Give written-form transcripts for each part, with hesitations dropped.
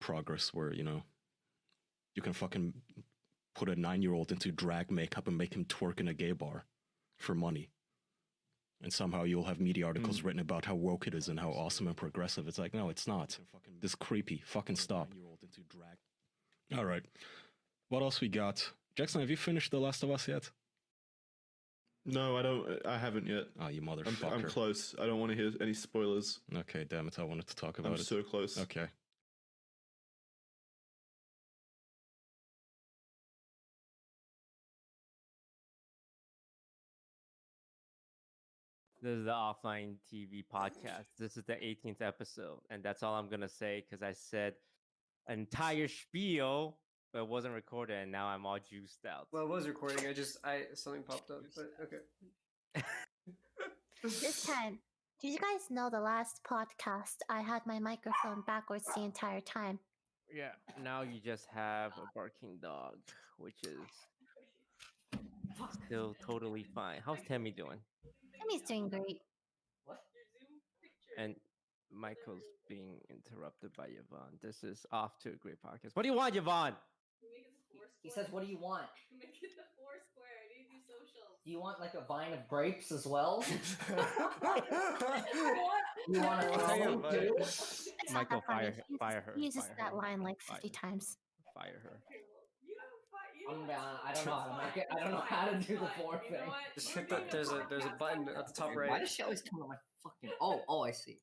progress where, you know, you can fucking put a 9-year-old into drag makeup and make him twerk in a gay bar for money. And somehow you'll have media articles written about how woke it is and how awesome and progressive. It's like, no, it's not. This creepy. Fucking stop. All right. What else we got? Jackson, have you finished The Last of Us yet? No, I don't. I haven't yet. Oh, you motherfucker. I'm close. I don't want to hear any spoilers. Okay, damn it. I wanted to talk about it. I'm so close. Okay. This is the Offline TV podcast. This is the 18th episode, and that's all I'm gonna say because I said an entire spiel, but it wasn't recorded, and now I'm all juiced out. Well, it was recording. Something popped up, but okay. This time, did you guys know the last podcast I had my microphone backwards the entire time? Yeah. Now you just have a barking dog, which is still totally fine. How's Tammy doing? Tammy's doing great. And Michael's being interrupted by Yvonne. This is off to a great podcast. What do you want, Yvonne? He says, "What do you want? Make it the 4 square. I need to do socials. Do you want like a vine of grapes as well? You want to follow too?" It's not Michael, that funny. fire her. He uses fire that her. line like 50 times. Fire her. Okay, well, you I'm down. I don't know how to make it. I don't know how to do the 4 thing. Just hit the. There's a button at the top Why right. does she always come on my fucking? Oh, I see.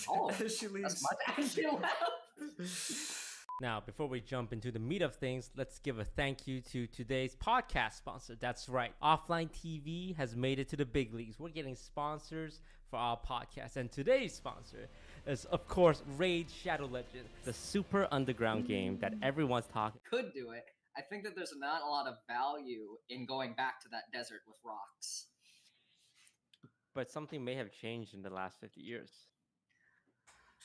Oh, She leaves. that's much. She left. Now, before we jump into the meat of things, let's give a thank you to today's podcast sponsor. That's right. Offline TV has made it to the big leagues. We're getting sponsors for our podcast. And today's sponsor is, of course, Raid Shadow Legends, the super underground game that everyone's talking. Could do it. I think that there's not a lot of value in going back to that desert with rocks. But something may have changed in the last 50 years.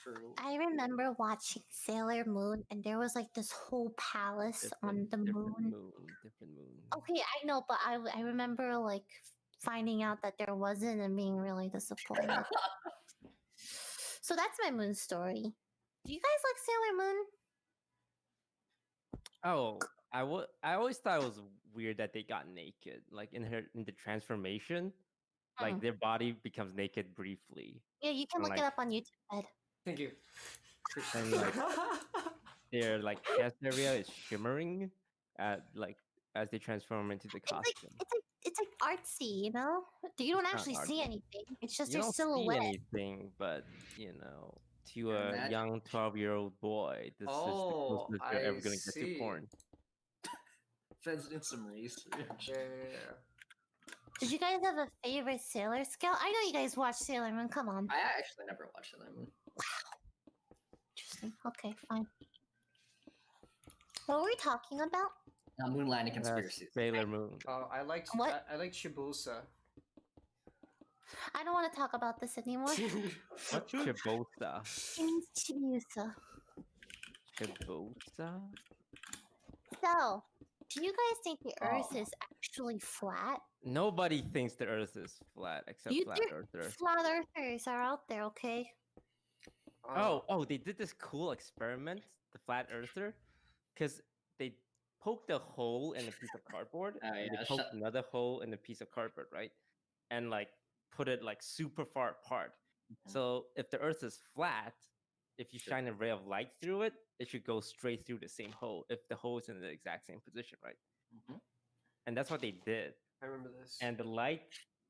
True. I remember watching Sailor Moon, and there was like this whole palace on the moon. Different moon. Okay, I know, but I remember like finding out that there wasn't and being really disappointed. So that's my moon story. Do you guys like Sailor Moon? Oh, I always thought it was weird that they got naked, like in the transformation, like their body becomes naked briefly. Yeah, you can look it up on YouTube, Ed. Thank you. And like their like chest area is shimmering as they transform into the costume. It's like artsy, you know? You don't actually see anything. It's just You their don't silhouette. see anything, but you know, to a young 12-year-old boy, this is the closest you're ever gonna get to porn. Fed's did some research. Yeah. Did you guys have a favorite Sailor Scout? I know you guys watch Sailor Moon. Come on. I actually never watched Sailor Moon. Interesting. Okay, fine. What were we talking about? Moon landing conspiracies. Sailor Moon. I liked What? I liked Shibusa. I don't want to talk about this anymore. What's Chibosa? It means Chibiusa. Chibosa? So, do you guys think the Earth is actually flat? Nobody thinks the Earth is flat except Flat Earther. Flat Earthers are out there, okay? Oh, they did this cool experiment, the Flat Earther, because they poked a hole in a piece of cardboard, and they poked another hole in a piece of cardboard, right? And like put it like super far apart. So if the Earth is flat, if you shine a ray of light through it, it should go straight through the same hole if the hole is in the exact same position, right? And that's what they did. I remember this. And the light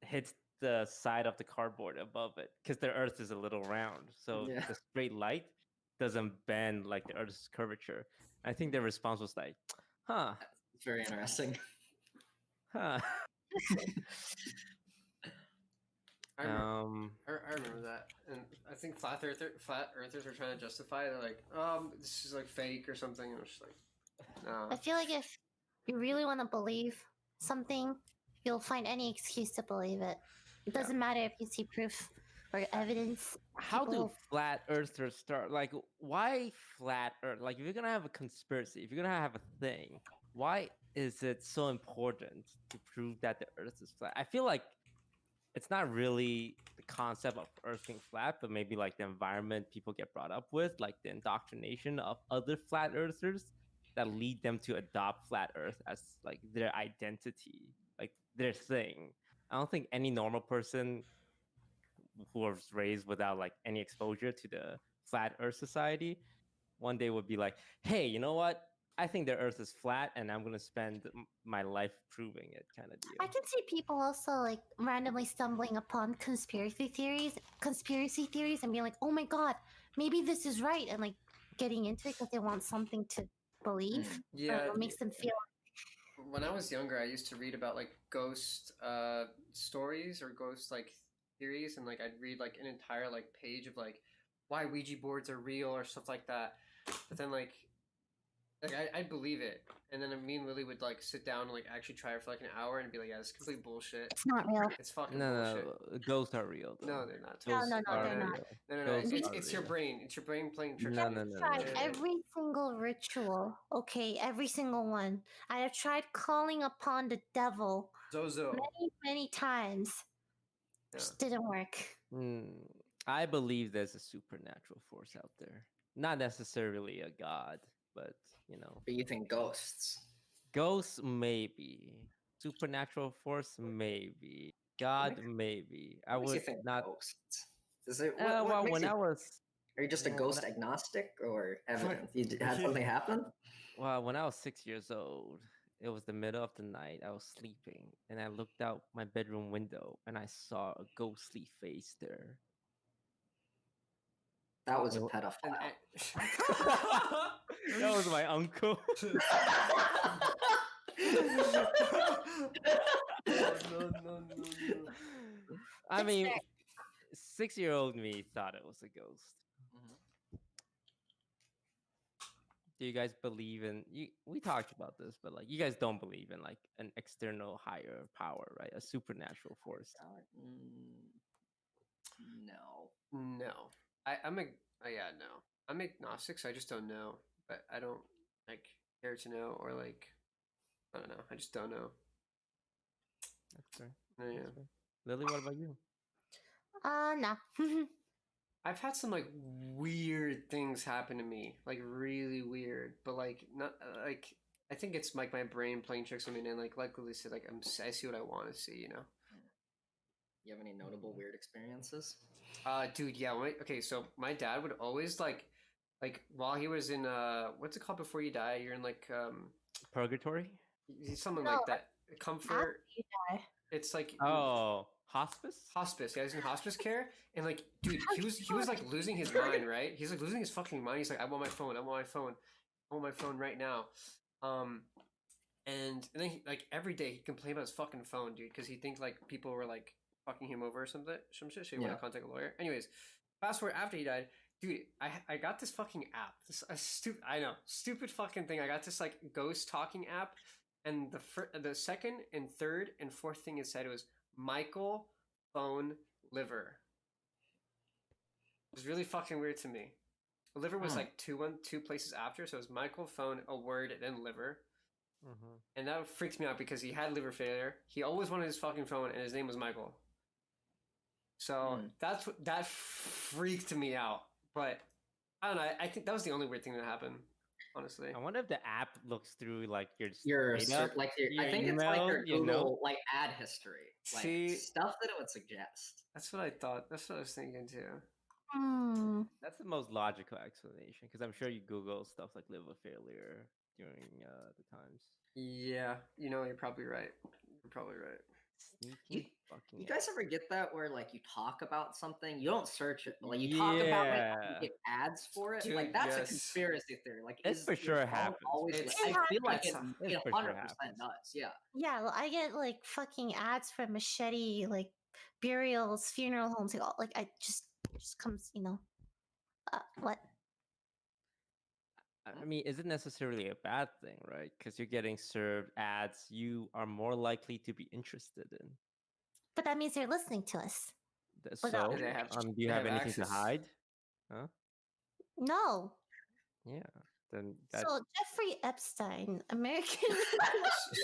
hits the side of the cardboard above it because the Earth is a little round. So the straight light doesn't bend like the Earth's curvature. I think their response was like, huh. It's very interesting. Huh. I remember that, and I think flat earthers are trying to justify it. They're like, this is like fake or something. And it's just like, no. I feel like if you really want to believe something, you'll find any excuse to believe it. It doesn't matter if you see proof or evidence. How do flat earthers start? Like, why flat earth? Like, if you're gonna have a conspiracy, if you're gonna have a thing, why is it so important to prove that the Earth is flat? I feel like it's not really the concept of Earth being flat, but maybe like the environment people get brought up with, like the indoctrination of other flat earthers that lead them to adopt flat Earth as like their identity, like their thing. I don't think any normal person who was raised without like any exposure to the flat Earth society one day would be like, hey, you know what? I think the Earth is flat, and I'm gonna spend my life proving it, kind of deal. I can see people also like randomly stumbling upon conspiracy theories, and being like, "Oh my god, maybe this is right," and like getting into it because they want something to believe. Yeah, it makes them feel. When I was younger, I used to read about like ghost stories or ghost like theories, and like I'd read like an entire like page of like why Ouija boards are real or stuff like that. But then like I'd believe it, and then me and Lily would like sit down and like actually try it for like an hour and be like, yeah, it's complete bullshit. It's not real. It's fucking no, bullshit. ghosts are real. Though. No, they're not. No, they're not. No. It's your brain. It's your brain playing tricks. I've tried every single ritual. Okay, every single one. I have tried calling upon the devil Zozo many times. Just didn't work. I believe there's a supernatural force out there. Not necessarily a god, but you know. But you think ghosts? Ghosts, maybe. Supernatural force, maybe. God, maybe. I would think not. Ghosts? Is it? Well, when I was. Are you just a ghost agnostic or evidence? You had something happen? Well, when I was 6 years old, it was the middle of the night. I was sleeping, and I looked out my bedroom window, and I saw a ghostly face there. That was a pedophile. That was my uncle. No. I mean, 6-year-old me thought it was a ghost. Do you guys believe in we talked about this, but like you guys don't believe in like an external higher power, right? A supernatural force. No. No. I'm agnostic, so I just don't know. But I don't like care to know or like I don't know. I just don't know. That's fair. Yeah. That's fair. Lily, what about you? No. I've had some like weird things happen to me, like really weird, but like not like I think it's like my brain playing tricks on me, and like Lily said, like I see what I want to see, you know. You have any notable weird experiences? Dude, yeah. Okay, so my dad would always like while he was in what's it called before you die? You're in like purgatory, something like that. Comfort. After you die. It's like hospice. Hospice. Yeah, he's in hospice care, and like, dude, he was like losing his mind, right? He's like losing his fucking mind. He's like, I want my phone. I want my phone right now. And then he, like every day he complained about his fucking phone, dude, because he thinks like people were like fucking him over or some shit. So he wanted to contact a lawyer. Anyways, fast forward after he died, dude, I got this fucking app. Stupid fucking thing. I got this like ghost talking app, and the second and third and fourth thing it said was Michael phone liver. It was really fucking weird to me. Liver was like two places after, so it was Michael phone a word then liver. And that freaked me out because he had liver failure. He always wanted his fucking phone, and his name was Michael. So that freaked me out. But I don't know. I think that was the only weird thing that happened. Honestly, I wonder if the app looks through like your I think it's like your Google like ad history, like stuff that it would suggest. That's what I thought. That's what I was thinking too. That's the most logical explanation because I'm sure you Google stuff like liver failure during the times. Yeah, you're probably right. You guys ever get that where like you talk about something, you don't search it, but like you talk about it, and you get ads for it? Dude, like that's a conspiracy theory. Like it's for sure happens. I feel like it 100% does. Yeah. Yeah, well, I get like fucking ads for machete, like burials, funeral homes, like I just comes, what? I mean, is it necessarily a bad thing, right? Because you're getting served ads you are more likely to be interested in. But that means they're listening to us. So, do you have anything to hide? Huh? No. Yeah. Then So Jeffrey Epstein, American.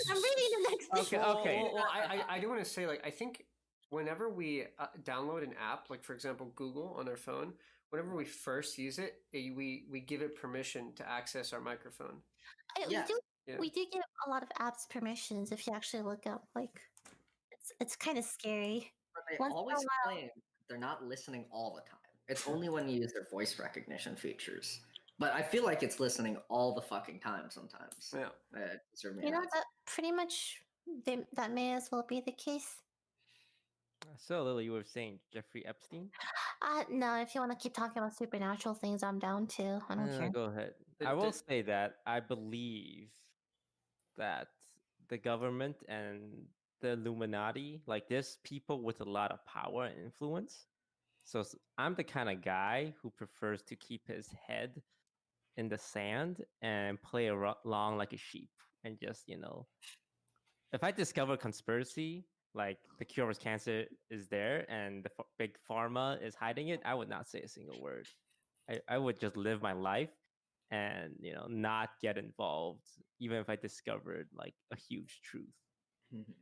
I'm reading the next thing. Okay. Well, I do want to say, like, I think whenever we download an app, like for example Google on our phone, whenever we first use it, we give it permission to access our microphone. We do give a lot of apps permissions if you actually look up. Like, it's kind of scary. But they always claim they're not listening all the time. It's only when you use their voice recognition features. But I feel like it's listening all the fucking time sometimes. Yeah. You know, that pretty much that may as well be the case. So Lily, you were saying Jeffrey Epstein? No, if you want to keep talking about supernatural things, I'm down too. I don't care. Go ahead. I will say that I believe that the government and the Illuminati, like there's people with a lot of power and influence. So I'm the kind of guy who prefers to keep his head in the sand and play along like a sheep and just, if I discover conspiracy, like the cure for cancer is there and the big pharma is hiding it, I would not say a single word. I would just live my life and, not get involved, even if I discovered like a huge truth. Mm-hmm.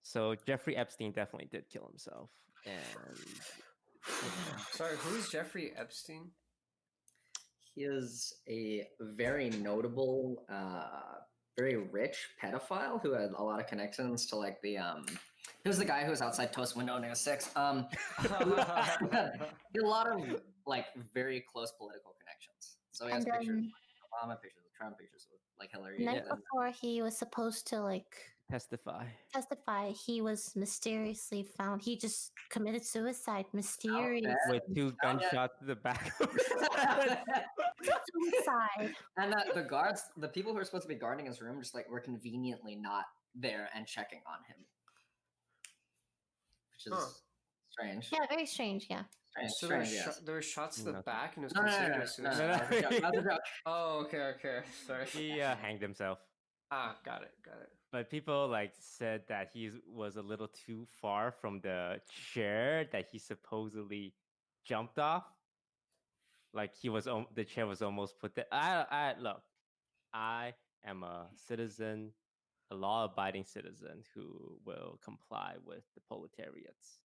So Jeffrey Epstein definitely did kill himself. And sorry, who's Jeffrey Epstein? He is a very notable, very rich pedophile who had a lot of connections to like the he was the guy who was outside Toast window in 06. He had a lot of like very close political connections. So he has pictures of Obama, pictures of Trump, pictures of like Hillary. The night before he was supposed to like testify, he was mysteriously found. He just committed suicide mysteriously with 2 gunshots to the back. Suicide. And the guards, the people who are supposed to be guarding his room, just like were conveniently not there and checking on him, which is strange. Yeah, very strange. Yeah. So there were shots to the back and it was considered a suicide. Oh, okay. Sorry. He hanged himself. Got it. But people like said that he was a little too far from the chair that he supposedly jumped off. Like the chair was almost put there. Look, I am a citizen, a law-abiding citizen who will comply with the proletariats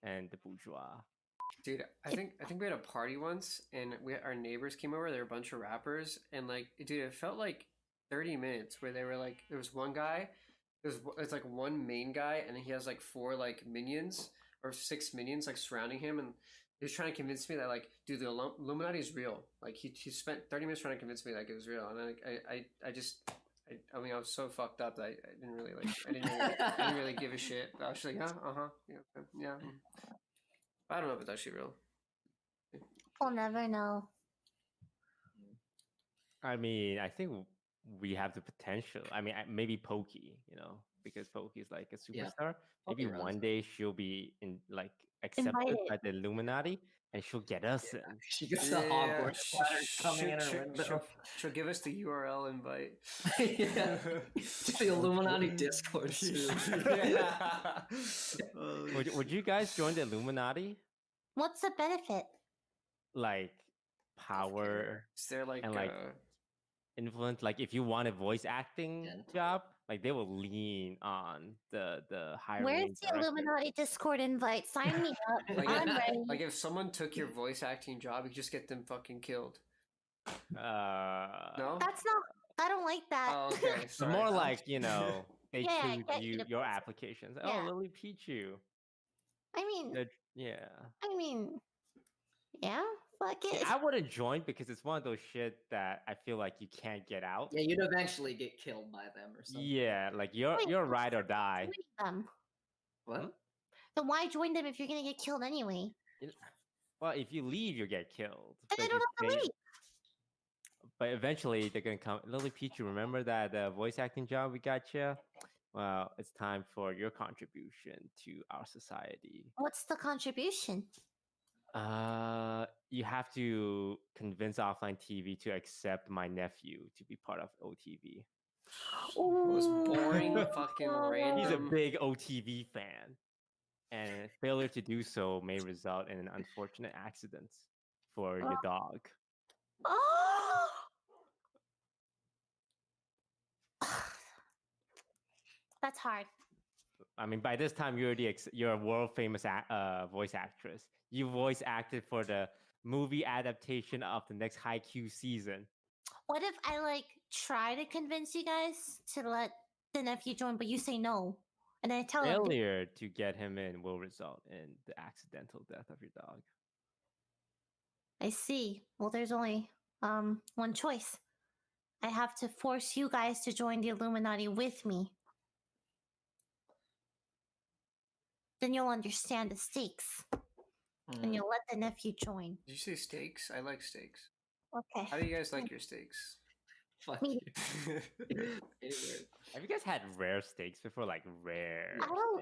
and the bourgeois. Dude, I think we had a party once, and our neighbors came over. There were a bunch of rappers, and like, dude, it felt like 30 minutes where they were like, there was one guy, it's like one main guy, and then he has like 4 like minions or 6 minions like surrounding him, and he was trying to convince me that like, dude, the Illuminati is real. Like he spent 30 minutes trying to convince me like it was real, and I mean, I was so fucked up that I didn't really give a shit. I was just like, yeah. I don't know if it's actually real. We'll never know. I mean, I think we have the potential. I mean, maybe Pokey, because Pokey is like a superstar. Maybe one day she'll be accepted by the Illuminati, and she'll get us in. She gets the Hogwarts coming in her window. She'll give us the URL invite. The Illuminati Discord. Would you guys join the Illuminati? What's the benefit? Like power. Is there like and like influence? Like if you want a voice acting job, like they will lean on the hiring. Where's the Illuminati Discord invite? Sign me up. I'm ready. Like if someone took your voice acting job, you just get them fucking killed. No, that's not. I don't like that. Oh, okay. It's more like they choose your applications. Oh, Lily Pichu. I mean, fuck it. I wouldn't join because it's one of those shit that I feel like you can't get out. Yeah, you'd eventually get killed by them or something. Yeah, like you're ride or die. What? Then why join them if you're gonna get killed anyway? Well, if you leave, you get killed. And I don't have to leave. But eventually, they're gonna come. Lily Pichu, remember that voice acting job we got you? Well, it's time for your contribution to our society. What's the contribution? You have to convince Offline TV to accept my nephew to be part of OTV. It was boring, fucking random. He's a big OTV fan, and failure to do so may result in an unfortunate accident for your dog. That's hard. I mean, by this time, you're already you're a world famous voice actress. You voice acted for the movie adaptation of the next Haikyuu season. What if I like try to convince you guys to let the nephew join, but you say no, and I tell him Failure to get him in will result in the accidental death of your dog. I see. Well, there's only one choice. I have to force you guys to join the Illuminati with me. Then you'll understand the stakes, and you'll let the nephew join. Did you say steaks? I like steaks. Okay. How do you guys like your steaks? Fuck Me- you. Have you guys had rare steaks before? Like rare.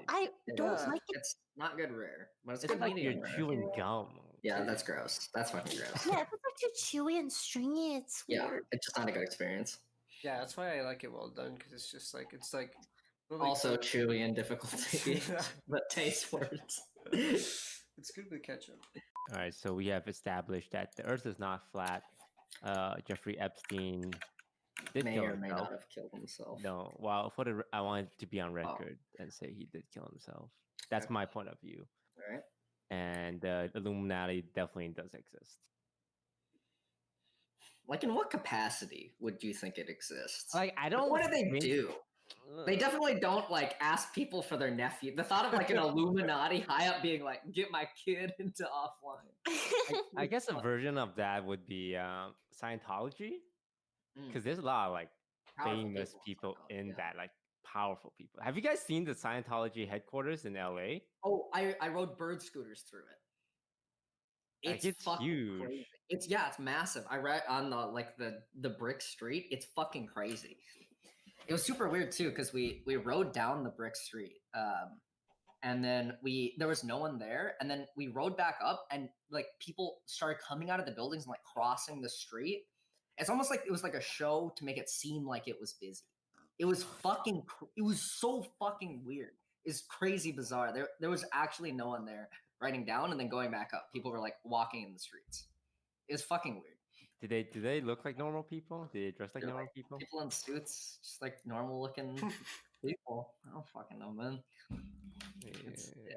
I don't It's, like it. it's not good rare, but it's It's good like you're medium rare. chewing gum. Yeah, that's gross. That's fucking gross. Yeah, if it's like too chewy and stringy, it's Yeah, weird. it's just not a good experience. Yeah, that's why I like it well done, because it's like really Also good. chewy and difficult to eat, but tastes worse. It's good with ketchup. All right, so we have established that the Earth is not flat. Jeffrey Epstein did May kill or may himself. not have killed himself. No, well, I wanted to be on record and say he did kill himself. That's my point of view. All right. And Illuminati definitely does exist. Like, in what capacity would you think it exists? Like, I don't. What do they think- do? They definitely don't like ask people for their nephew. The thought of like an Illuminati high up being like, "Get my kid into offline." I guess a version of that would be Scientology, because there's a lot of like Powerful famous people in in Scientology, yeah. that, like powerful people. Have you guys seen the Scientology headquarters in LA? Oh, I rode bird scooters through it. Like, It's it's fucking huge. crazy. It's massive. I read on the brick street. It's fucking crazy. It was super weird too because we rode down the brick street, and then there was no one there, and then we rode back up, and like people started coming out of the buildings and like crossing the street. It's almost like it was like a show to make it seem like it was busy. It was fucking. It was so fucking weird. It's crazy bizarre. There was actually no one there riding down and then going back up. People were like walking in the streets. It was fucking weird. Do they look like normal people? Do they dress like They're normal people? People in suits, just like normal looking people. I don't fucking know, man. Yeah,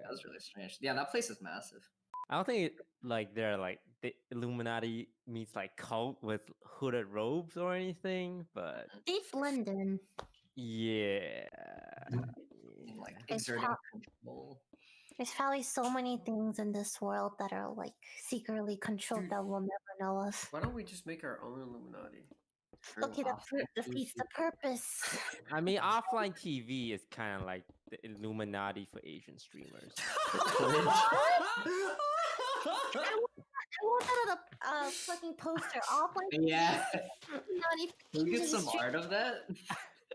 that was really strange. Yeah, that place is massive. I don't think like they're like the Illuminati meets like cult with hooded robes or anything, but They blend in. yeah. And, like It's exerting how- control. There's probably so many things in this world that are like secretly controlled Dude. that we'll never know of. Why don't we just make our own Illuminati? Okay, that defeats the purpose. I mean, offline TV is kind of like the Illuminati for Asian streamers. I want that on a fucking poster. Offline Yeah. Illuminati Can we get Asian some stream- art of that?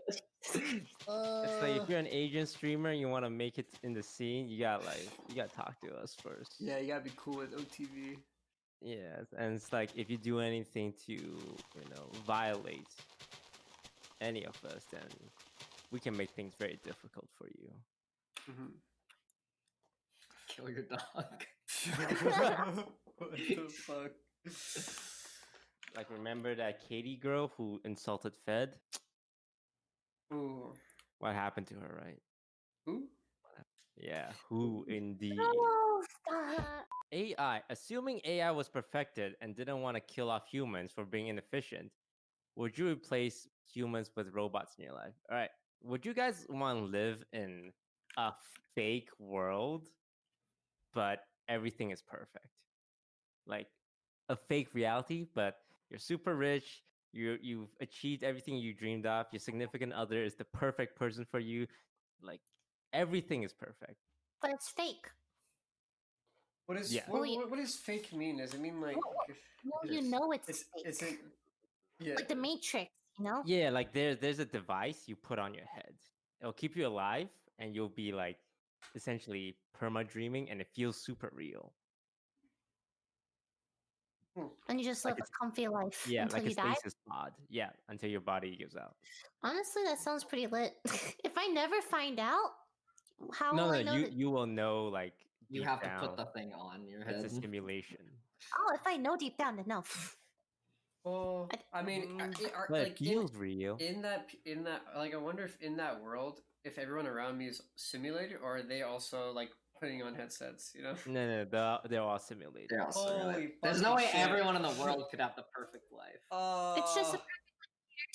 It's like if you're an Asian streamer and you want to make it in the scene, you gotta talk to us first. Yeah, you gotta be cool with OTV. Yes, and it's like if you do anything to, violate any of us, then we can make things very difficult for you. Mm-hmm. Kill your dog. What the fuck? Like, remember that Katie girl who insulted Fed? Ooh. What happened to her, right? Who? Yeah, who indeed? No, stop. AI, assuming AI was perfected and didn't want to kill off humans for being inefficient, would you replace humans with robots in your life? All right. Would you guys want to live in a fake world, but everything is perfect? Like a fake reality, but you're super rich, you've achieved everything you dreamed of, your significant other is the perfect person for you, like everything is perfect. But it's fake. What is Yeah. what does fake mean? Does it mean like Well, you know it's fake. it's it yeah Like the Matrix, you know? Yeah, like there's a device you put on your head. It'll keep you alive and you'll be like essentially perma dreaming and it feels super real. And you just Like live a comfy life Yeah, until like a you die. stasis pod. Yeah, until your body gives out. Honestly, that sounds pretty lit. If I never find out, how will I know that? You will know like You deep have to down, put the thing on your head. it's a simulation. Oh, if I know deep down, then no. well I mean But like it feels real. in that like I wonder if in that world if everyone around me is simulated, or are they also like putting on headsets? You know? No, they're all simulated. They're all Holy simulated. There's no fucking way shit. everyone in the world could have the perfect life. It's just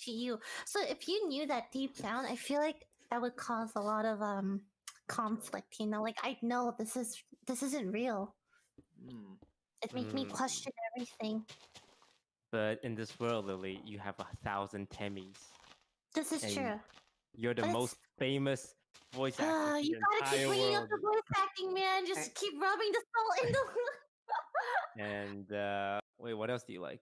to you. So if you knew that deep down, I feel like that would cause a lot of conflict. You know, like I know this isn't real. It makes me question everything. But in this world, Lily, you have 1,000 Temmys. This is And true. You're the But most famous voice actor. in you the gotta keep entire bringing up world. the voice acting, man. Just keep rubbing the salt in the. And wait, what else do you like?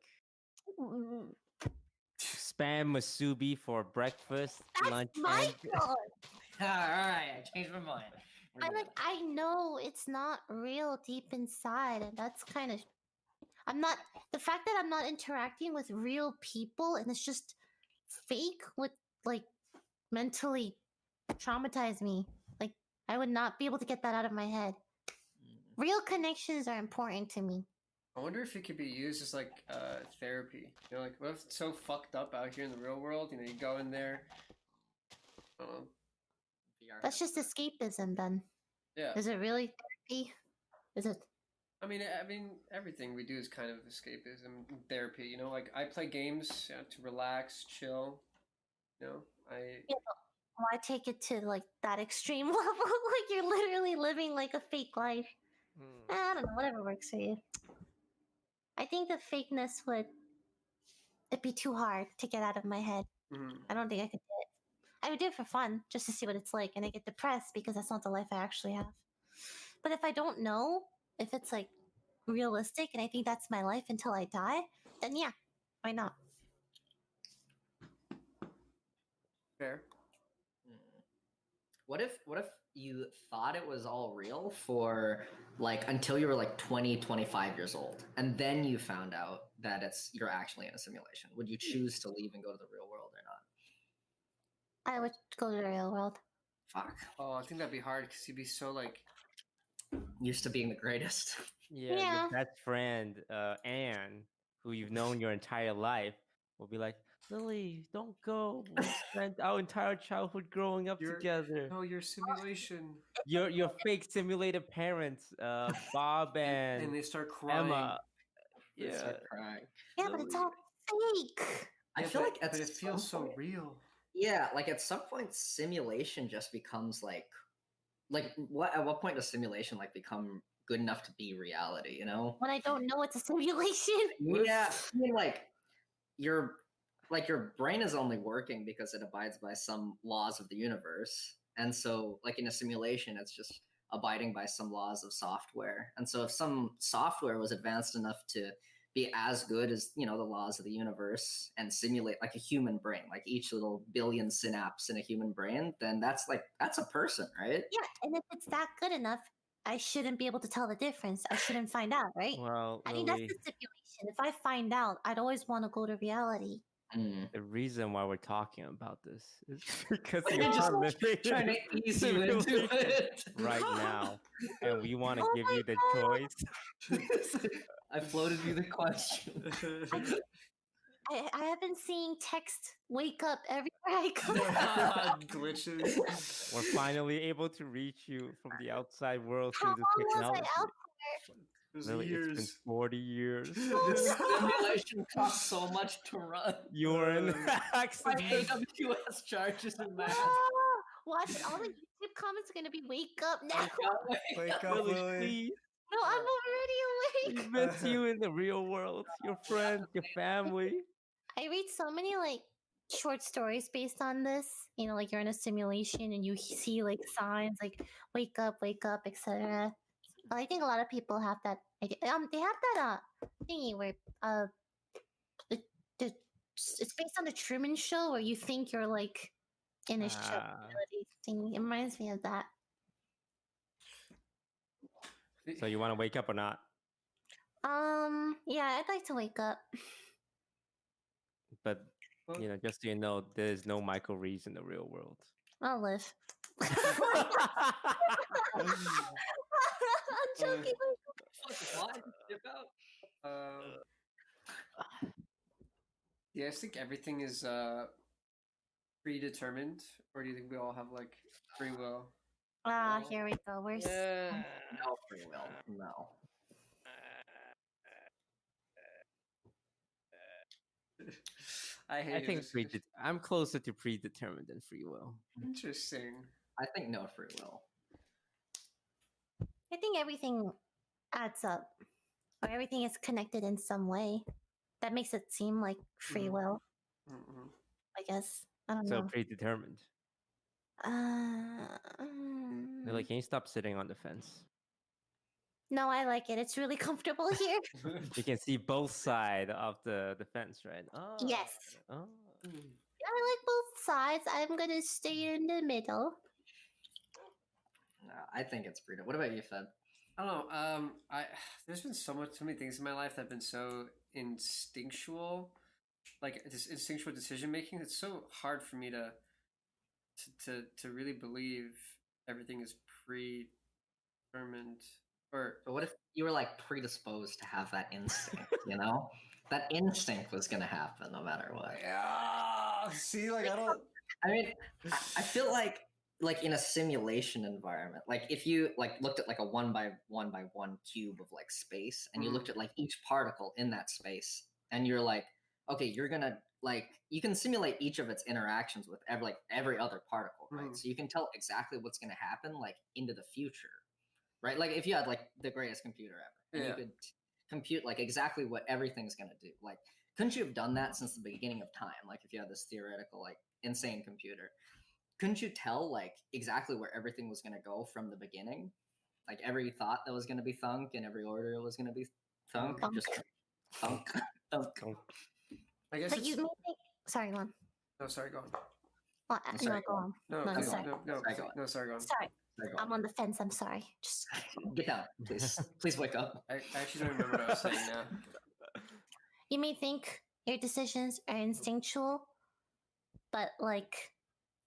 Spam musubi for breakfast, lunch, my and God. All right, I changed my mind. I know it's not real deep inside, and that's kind of. I'm not. The fact that I'm not interacting with real people and it's just fake would like mentally traumatize me. Like I would not be able to get that out of my head. Real connections are important to me. I wonder if it could be used as like therapy. You know, like what if it's so fucked up out here in the real world? You know, you go in there. I don't know. That's just escapism, then. Yeah. Is it really therapy? Is it? I mean, everything we do is kind of escapism, therapy. You know, like I play games to relax, chill. You know, Yeah, but why take it to like that extreme level? Like you're literally living like a fake life. I don't know. Whatever works for you. I think the fakeness would. It'd be too hard to get out of my head. I don't think I could do it. I would do it for fun, just to see what it's like, and I get depressed because that's not the life I actually have. But if I don't know if it's like realistic, and I think that's my life until I die, then yeah, why not? Fair. What if you thought it was all real for like until you were like 20, 25 years old, and then you found out that you're actually in a simulation? Would you choose to leave and go to the real world or not? I would go to the real world. Fuck. Oh, I think that'd be hard because you'd be so like used to being the greatest. Yeah, your best friend, Anne, who you've known your entire life, will be like, Lily, don't go. We spent our entire childhood growing up together. No, your simulation. Your fake simulated parents, Bob and they start crying. Emma. They start crying. Yeah, but it's all fake. I feel like but it feels so real. Yeah, like at some point, simulation just becomes like what? At what point does simulation like become good enough to be reality? You know, when I don't know it's a simulation. Yeah, I mean, like your brain is only working because it abides by some laws of the universe, and so like in a simulation, it's just abiding by some laws of software. And so if some software was advanced enough to be as good as, you know, the laws of the universe and simulate like a human brain, like each little billion synapse in a human brain, then that's a person, right? Yeah, and if it's that good enough, I shouldn't be able to tell the difference. I shouldn't find out, right? Well, I think that's the stipulation. If I find out, I'd always want to go to reality. The reason why we're talking about this is because We're you're just living trying to ease you into it right now, and we want to give you the choice. I floated you the question. I have been seeing text wake up everywhere I go. Glitches. We're finally able to reach you from the outside world through the How long was technology. I out Lily, it's been 40 years. This simulation costs so much to run. You were in My accident. AWS charges and math. Watch it. All the YouTube comments are gonna be wake up now. Wake up, Lily. Please. No, I'm already awake. We miss you in the real world. Your friends, your family. I read so many like short stories based on this. You know, like you're in a simulation and you see like signs like wake up, etc. I think a lot of people have that idea. They have that thingy where it's based on the Truman Show where you think you're like in a show thing. It reminds me of that. So you want to wake up or not? Yeah, I'd like to wake up. But you know, just so you know, there's no Michael Reeves in the real world. I'll live. I'm joking. Yeah, I think everything is predetermined, or do you think we all have like free will? Here we go. Where's No free will. No. I think I'm closer to predetermined than free will. Interesting. I think no free will. I think everything adds up, or everything is connected in some way. That makes it seem like free will. I guess. I don't know. So predetermined. Lily, can you stop sitting on the fence? No, I like it. It's really comfortable here. You can see both sides of the fence, right? Oh, Yes. Oh. I like both sides. I'm gonna stay in the middle. No, I think it's freedom. What about you, Fed? I don't know. There's been so many things in my life that have been so instinctual, like this instinctual decision making. It's so hard for me to really believe everything is predetermined. Or But what if you were like predisposed to have that instinct? You know, that instinct was gonna happen no matter what. Yeah. See, like I don't. I mean, I feel like in a simulation environment, like if you like looked at like a 1 by 1 by 1 cube of like space, and you looked at like each particle in that space, and you're like, okay, you're gonna like you can simulate each of its interactions with every other particle, right? So you can tell exactly what's gonna happen like into the future, right? Like if you had like the greatest computer ever, and you could compute like exactly what everything's gonna do, like couldn't you have done that since the beginning of time? Like if you had this theoretical like insane computer, couldn't you tell like exactly where everything was going to go from the beginning? Like every thought that was going to be thunk and every order it was going to be thunk, just thunk, thunk. I guess. But you may think. Sorry, go on. No, sorry, go on. Well, no, go on. No, No, please, sorry. no, sorry, go on. Sorry. I'm on the fence. I'm sorry. Just get down, please. Please wake up. I actually don't remember what I was saying now. You may think your decisions are instinctual, but like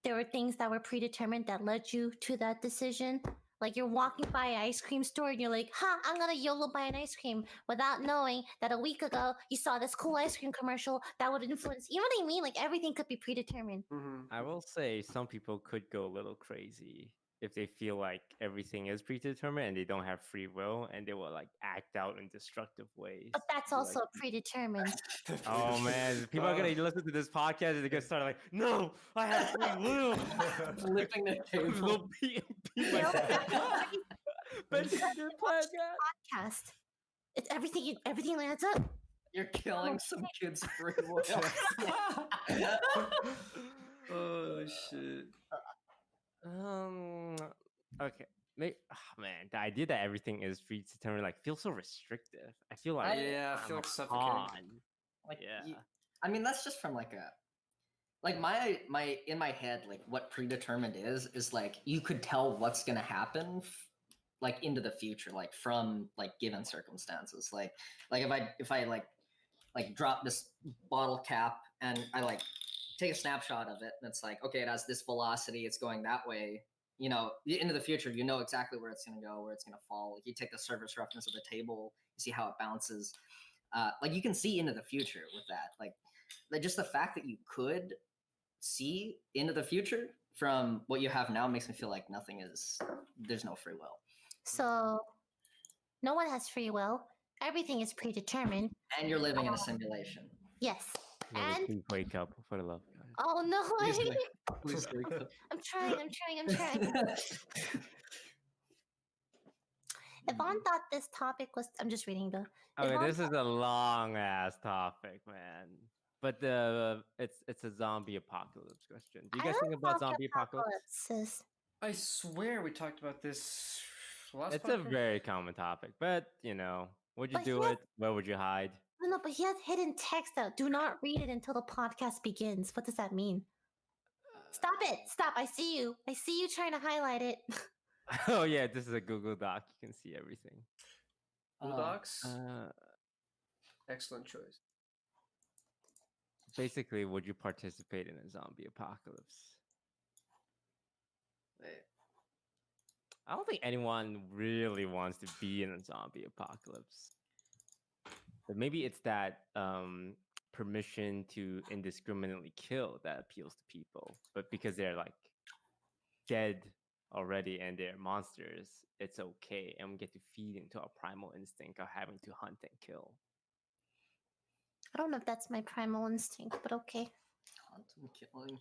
there were things that were predetermined that led you to that decision. Like you're walking by an ice cream store and you're like, I'm gonna YOLO buy an ice cream without knowing that a week ago you saw this cool ice cream commercial that would influence, you know what I mean? Like everything could be predetermined. I will say some people could go a little crazy if they feel like everything is predetermined and they don't have free will, and they will like act out in destructive ways. But that's also predetermined. Oh man, people are gonna listen to this podcast and they're gonna start like, no, I have free will. Flipping the table. Podcast. It's everything adds up. You're killing some kids' free will. Oh shit. Okay. Man, the idea that everything is predetermined like feels so restrictive. I feel like I feel like suffocating. Like I mean, that's just from like my in my head, like what predetermined is like you could tell what's gonna happen like into the future, like from like given circumstances. Like if I like drop this bottle cap and I like take a snapshot of it, and it's like, okay, it has this velocity, it's going that way. You know, into the future, you know exactly where it's going to go, where it's going to fall. Like you take the surface roughness of the table, you see how it bounces. Like you can see into the future with that. Like just the fact that you could see into the future from what you have now makes me feel like there's no free will. So no one has free will. Everything is predetermined. And you're living in a simulation. Yes. And please wake up for the love of God. Oh no! Please wake up. I'm trying. Yvonne thought this topic was. I'm just reading the. Okay, this is a long ass topic, man. But it's a zombie apocalypse question. Do you guys think about zombie apocalypse? I swear we talked about this last It's podcast. a very common topic, but you know, would you do it? Where would you hide? No, but he has hidden text out. Do not read it until the podcast begins. What does that mean? Stop it. Stop. I see you trying to highlight it. Oh yeah, this is a Google Doc. You can see everything. Google Docs? Excellent choice. Basically, would you participate in a zombie apocalypse? I don't think anyone really wants to be in a zombie apocalypse. But maybe it's that permission to indiscriminately kill that appeals to people, but because they're like dead already and they're monsters, it's okay, and we get to feed into our primal instinct of having to hunt and kill. I don't know if that's my primal instinct, but okay. Hunt and killing.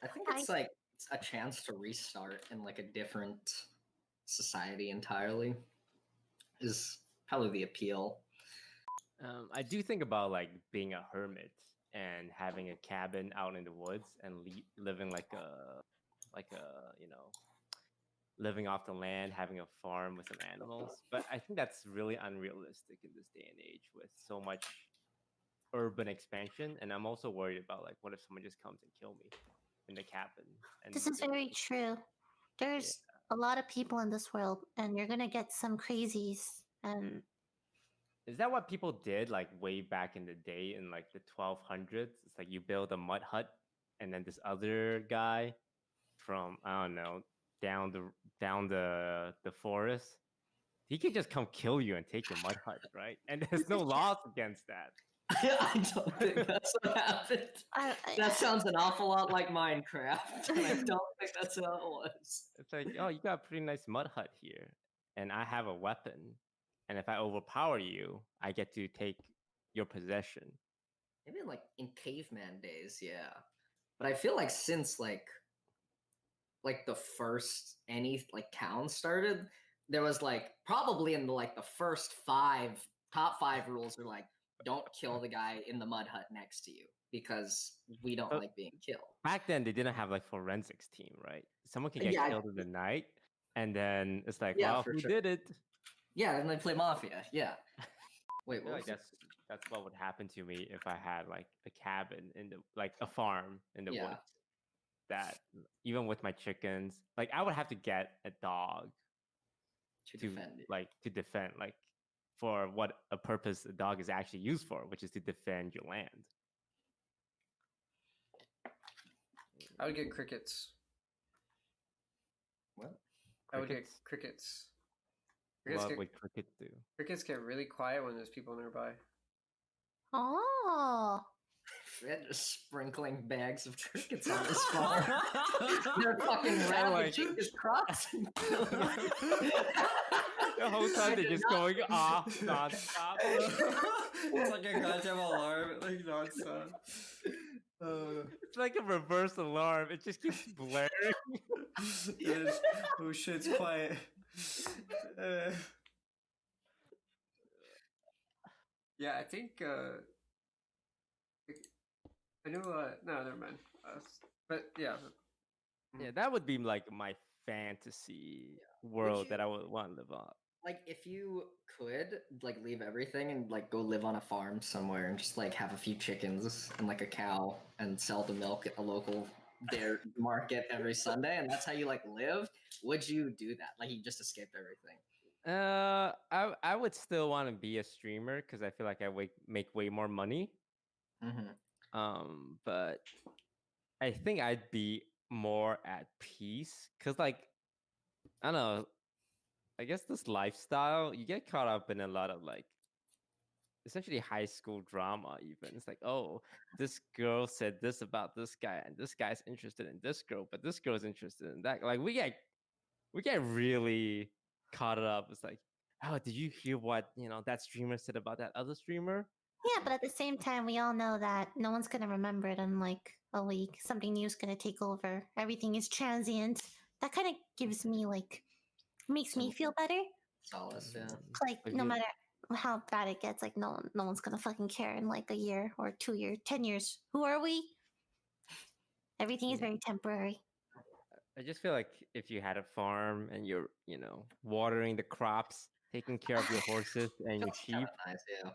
I think it's like it's a chance to restart in like a different society entirely. Is probably the appeal. I do think about like being a hermit and having a cabin out in the woods and living like a living off the land, having a farm with some animals. But I think that's really unrealistic in this day and age with so much urban expansion. And I'm also worried about like, what if someone just comes and kill me in the cabin? And This is very true. There's a lot of people in this world, and you're gonna get some crazies. And is that what people did like way back in the day in like the 1200s? It's like you build a mud hut, and then this other guy from I don't know down the forest, he could just come kill you and take your mud hut, right? And there's no laws against that. I don't think that's what happened. That sounds an awful lot like Minecraft. And I don't think that's how it was. It's like, oh, you got a pretty nice mud hut here, and I have a weapon, and if I overpower you, I get to take your possession. Maybe like in caveman days, yeah. But I feel like since like the first any like town started, there was like probably in the like the first top five rules are like, don't kill the guy in the mud hut next to you because we don't like being killed. Back then, they didn't have like forensics team, right? Someone can get killed in the night, and then it's like, well, who did it? Yeah, and they play Mafia. Yeah. Wait, what? I guess that's what would happen to me if I had like a cabin in the like a farm in the woods. That even with my chickens, like I would have to get a dog to defend it. Like to defend like for what a purpose a dog is actually used for, which is to defend your land. I would get crickets. What? I would get crickets. What would crickets do? Crickets get really quiet when there's people nearby. Oh. Fred just sprinkling bags of crickets on his farm. They're fucking ravaging his crops. The whole time they're just going off nonstop. It's like a goddamn alarm, like nonstop. It's like a reverse alarm. It just keeps blaring. Oh shit, it's quiet. Yeah, I think. I know. No, never mind. But yeah. Yeah, that would be like my fantasy world that I would want to live on. Like, if you could like leave everything and like go live on a farm somewhere and just like have a few chickens and like a cow and sell the milk at the local dairy market every Sunday, and that's how you like live, would you do that? Like, you just escaped everything? I would still want to be a streamer because I feel like I make way more money. But I think I'd be more at peace because, like, I don't know. I guess this lifestyle, you get caught up in a lot of like, essentially high school drama. Even it's like, oh, this girl said this about this guy, and this guy's interested in this girl, but this girl's interested in that. Like, we get really caught up. It's like, oh, did you hear what that streamer said about that other streamer? Yeah, but at the same time, we all know that no one's gonna remember it in like a week. Something new is gonna take over. Everything is transient. That kind of gives me like, makes me feel better. Solace, yeah. Like, no matter how bad it gets, like no one's gonna fucking care in like a year or 2 years, 10 years. Who are we? Everything is very temporary. I just feel like if you had a farm and you're, watering the crops, taking care of your horses and your sheep. Nice, yeah.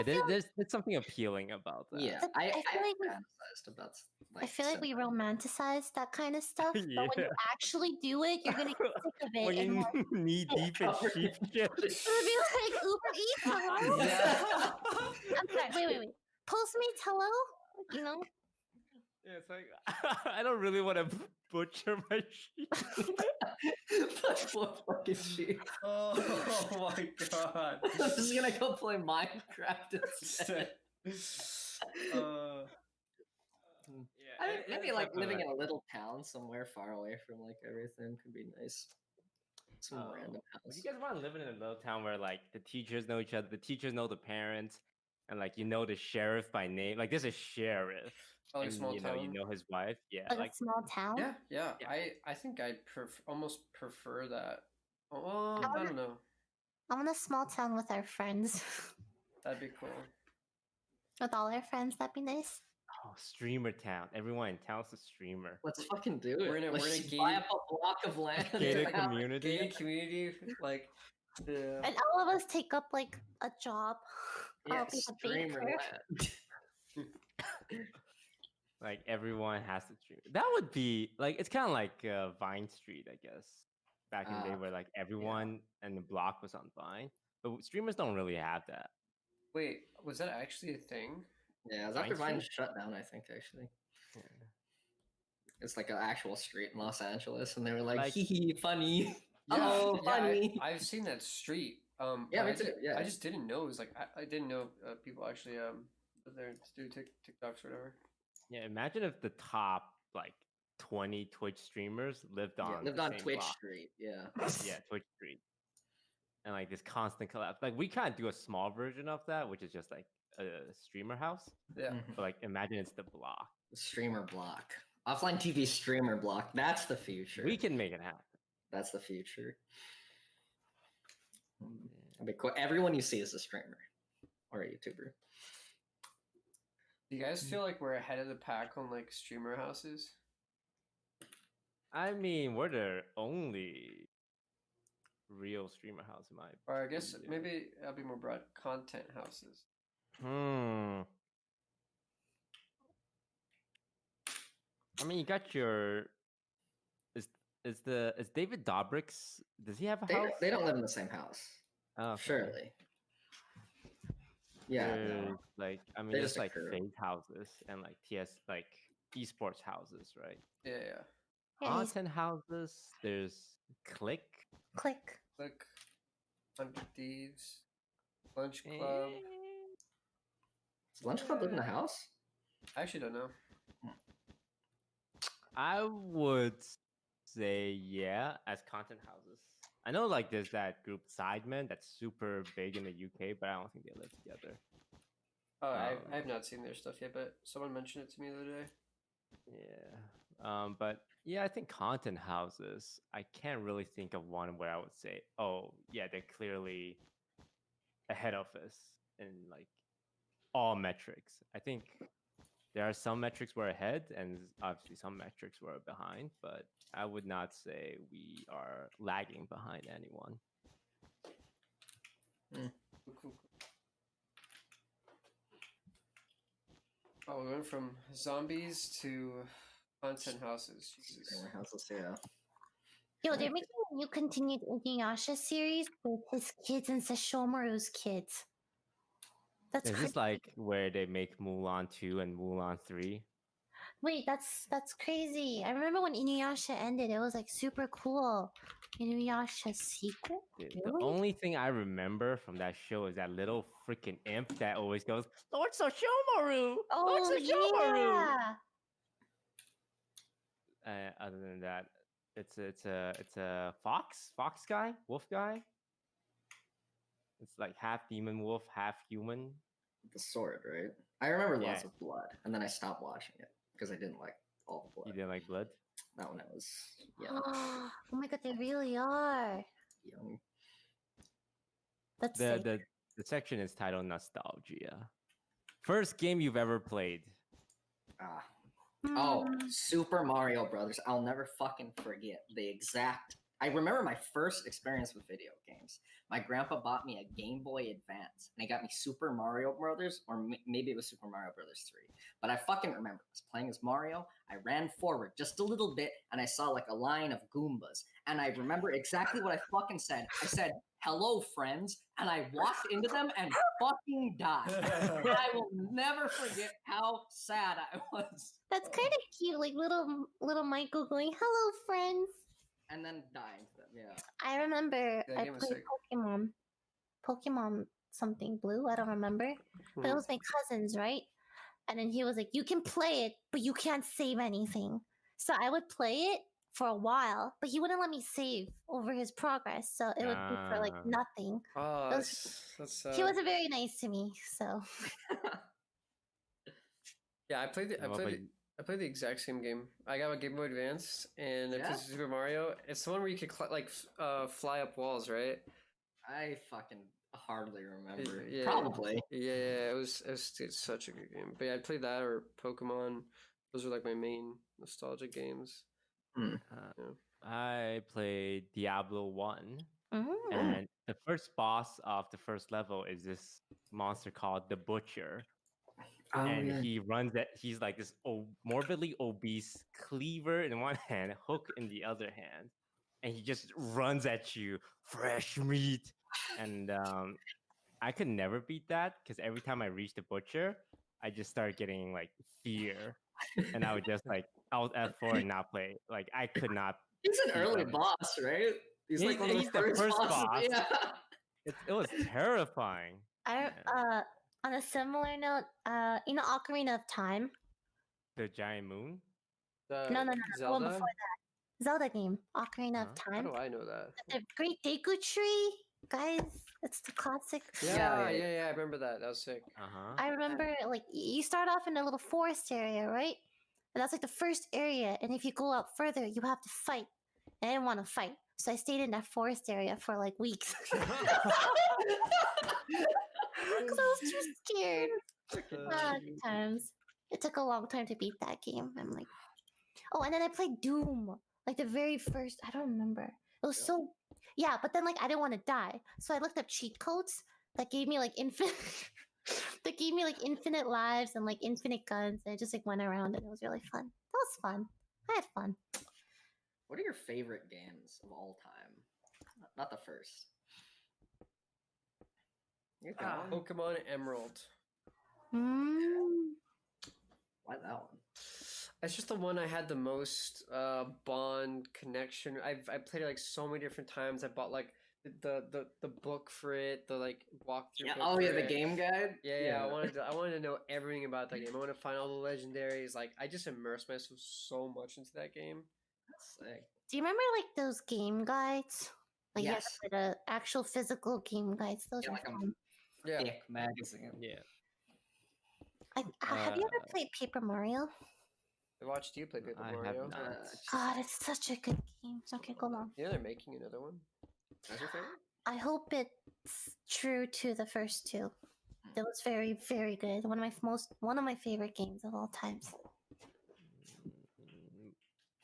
There's something appealing about that. Yeah, I fantasized about. I feel like we romanticize that kind of stuff, but when you actually do it, you're gonna get sick of it. When you're knee deep in sheep shit. It's gonna be like Uber Eats, hello? Yeah. I'm sorry, wait. Postmates, hello? Yeah, it's like I don't really want to butcher my sheep. Poor fucking sheep. Oh my god! I'm just gonna go play Minecraft instead. Yeah, I mean, maybe it's like living definitely in a little town somewhere far away from like everything could be nice. Some random would house. you guys want to live in a little town where like the teachers know each other, the teachers know the parents, and like you know the sheriff by name? Like there's a sheriff, Oh, like and small you town. know his wife. Yeah, Like like a small town. Yeah, yeah. Yeah. I think I'd almost prefer that. Well, I don't know. I want a small town with our friends. That'd be cool. With all our friends, that'd be nice. oh, streamer town. Everyone in town's a streamer. Let's fucking do it. We're gonna Let's gain- buy up a block of land. Gated and have- community. Gated community, like, yeah. And all of us take up like a job. Yeah, I'll be the streamer baker. land. Like everyone has to stream. That would be like it's kind of like Vine Street, I guess, back in the day where like everyone and the block was on Vine. But streamers don't really have that. Wait, was that actually a thing? Yeah, it was Vine after Vine Street? shut down, I think, actually. It's like an actual street in Los Angeles, and they were like, Like- hee hee, funny. Yeah, Oh, funny. I've seen that street. Yeah, but me I too, just, yeah. I just didn't know it was like I didn't know people actually put there to do TikToks or whatever. Yeah, imagine if the top like 20 Twitch streamers lived on lived the on same Twitch block. Street, yeah. Yeah, Twitch Street, and like this constant collapse. Like we can't do a small version of that, which is just like a streamer house. Yeah. Mhm. But like imagine it's the block. Streamer block. Offline TV streamer block. That's the future. We can make it happen. That's the future. That'd be cool. Everyone you see is a streamer or a YouTuber. Do you guys feel like we're ahead of the pack on like streamer houses? I mean, we're the only real streamer house in my. Or I guess opinion. maybe I'll be more broad. Content houses. Hmm. I mean, you got your. Is David Dobrik's? Does he have a house? They don't live in the same house. Oh, okay. Surely. Yeah. There's, No. like I mean, They there's just like occur. FaZe houses and like like esports houses, right? Yeah, yeah. Yeah, he's Content houses. There's Click. click. Like 100 Thieves, Lunch Club. Does Lunch Club live in a house? I actually don't know. I would say yeah, as content houses. I know like there's that group Sidemen that's super big in the UK, but I don't think they live together. Oh, I have not seen their stuff yet, but someone mentioned it to me the other day. Yeah. But yeah, I think content houses. I can't really think of one where I would say, oh yeah, they're clearly ahead of us in like all metrics. I think there are some metrics we're ahead, and obviously some metrics we're behind. But I would not say we are lagging behind anyone. Cool. Oh, we went from zombies to content houses. Jesus. Streamer houses, yeah. Yo, they're making a new continued Inuyasha series with his kids and Sesshomaru's kids. That's Is crazy. this like where they make Mulan 2 and Mulan 3? Wait, that's crazy. I remember when Inuyasha ended, it was like super cool. Inuyasha sequel? Dude, Really? the only thing I remember from that show is that little freaking imp that always goes, Lord Sesshomaru! Lord Oh Sesshomaru! yeah. Other than that, it's a fox guy, wolf guy. It's like half demon wolf, half human. The sword, right? I remember lots Yeah. of blood, and then I stopped watching it because I didn't like all the You blood. didn't like blood? Not when I was young. Oh my god, they really are. young. That's sick. The section is titled Nostalgia. First game you've ever played. Ah. Oh, Hmm. Super Mario Brothers. I'll never fucking forget the exact. I remember my first experience with video games. My grandpa bought me a Game Boy Advance, and he got me Super Mario Brothers, or maybe it was Super Mario Brothers 3. But I fucking remember I was playing as Mario. I ran forward just a little bit, and I saw like a line of Goombas. And I remember exactly what I fucking said. I said, "Hello, friends," and I walked into them and fucking died. And I will never forget how sad I was. That's kind of cute, like little Michael going, "Hello, friends." And then dying to them, yeah. I remember That I game was played sick. Pokemon something blue. I don't remember, but it was my cousin's, right? And then he was like, "You can play it, but you can't save anything." So I would play it for a while, but he wouldn't let me save over his progress, so it would be for like nothing. Oh, that's He wasn't very nice to me, so. Yeah, I played the exact same game. I got a Game Boy Advance, and it was Super Mario. It's the one where you could fly up walls, right? I fucking hardly remember. Yeah, Probably. Yeah, it was such a good game. But yeah, I played that or Pokemon. Those were like my main nostalgic games. I played Diablo 1. Mm. And the first boss of the first level is this monster called the Butcher. He runs that he's like this morbidly obese cleaver in one hand, hook in the other hand, and he just runs at you, fresh meat. And I could never beat that because every time I reach the Butcher, I just start getting like fear, and I would just like Alt F4 and not play. Like I could not. He's an early boss, right? He's like one of the first boss. Yeah. It was terrifying. On a similar note, Ocarina of Time. The giant moon? No. The one before that. Zelda game, Ocarina of Time. How do I know that? The Great Deku Tree, guys. It's the classic. Yeah. I remember that. That was sick. I remember, like, you start off in a little forest area, right? And that's like the first area. And if you go out further, you have to fight. And I didn't want to fight, so I stayed in that forest area for like weeks. Because I was too scared. Good times. It took a long time to beat that game. I'm like, oh, and then I played Doom, like the very first. I don't remember. It was but then like I didn't want to die, so I looked up cheat codes that gave me like infinite, infinite lives and like infinite guns, and I just like went around, and it was really fun. That was fun. I had fun. What are your favorite games of all time? Not the first. Pokemon Emerald. Why that one? It's just the one I had the most bond connection. I played it like so many different times. I bought like the book for it, the like walkthrough. Yeah. The game guide. Yeah. I wanted to know everything about that game. I want to find all the legendaries. Like I just immersed myself so much into that game. That's sick. Do you remember like those game guides? Like yes. You had the actual physical game guides. Those are fun. Thick magazine. Yeah. Have you ever played Paper Mario? I watched you play Paper Mario. God, it's such a good game. Okay, go on. Yeah, they're making another one. That's your favorite? I hope it's true to the first two. It was very, very good. One of my favorite games of all times.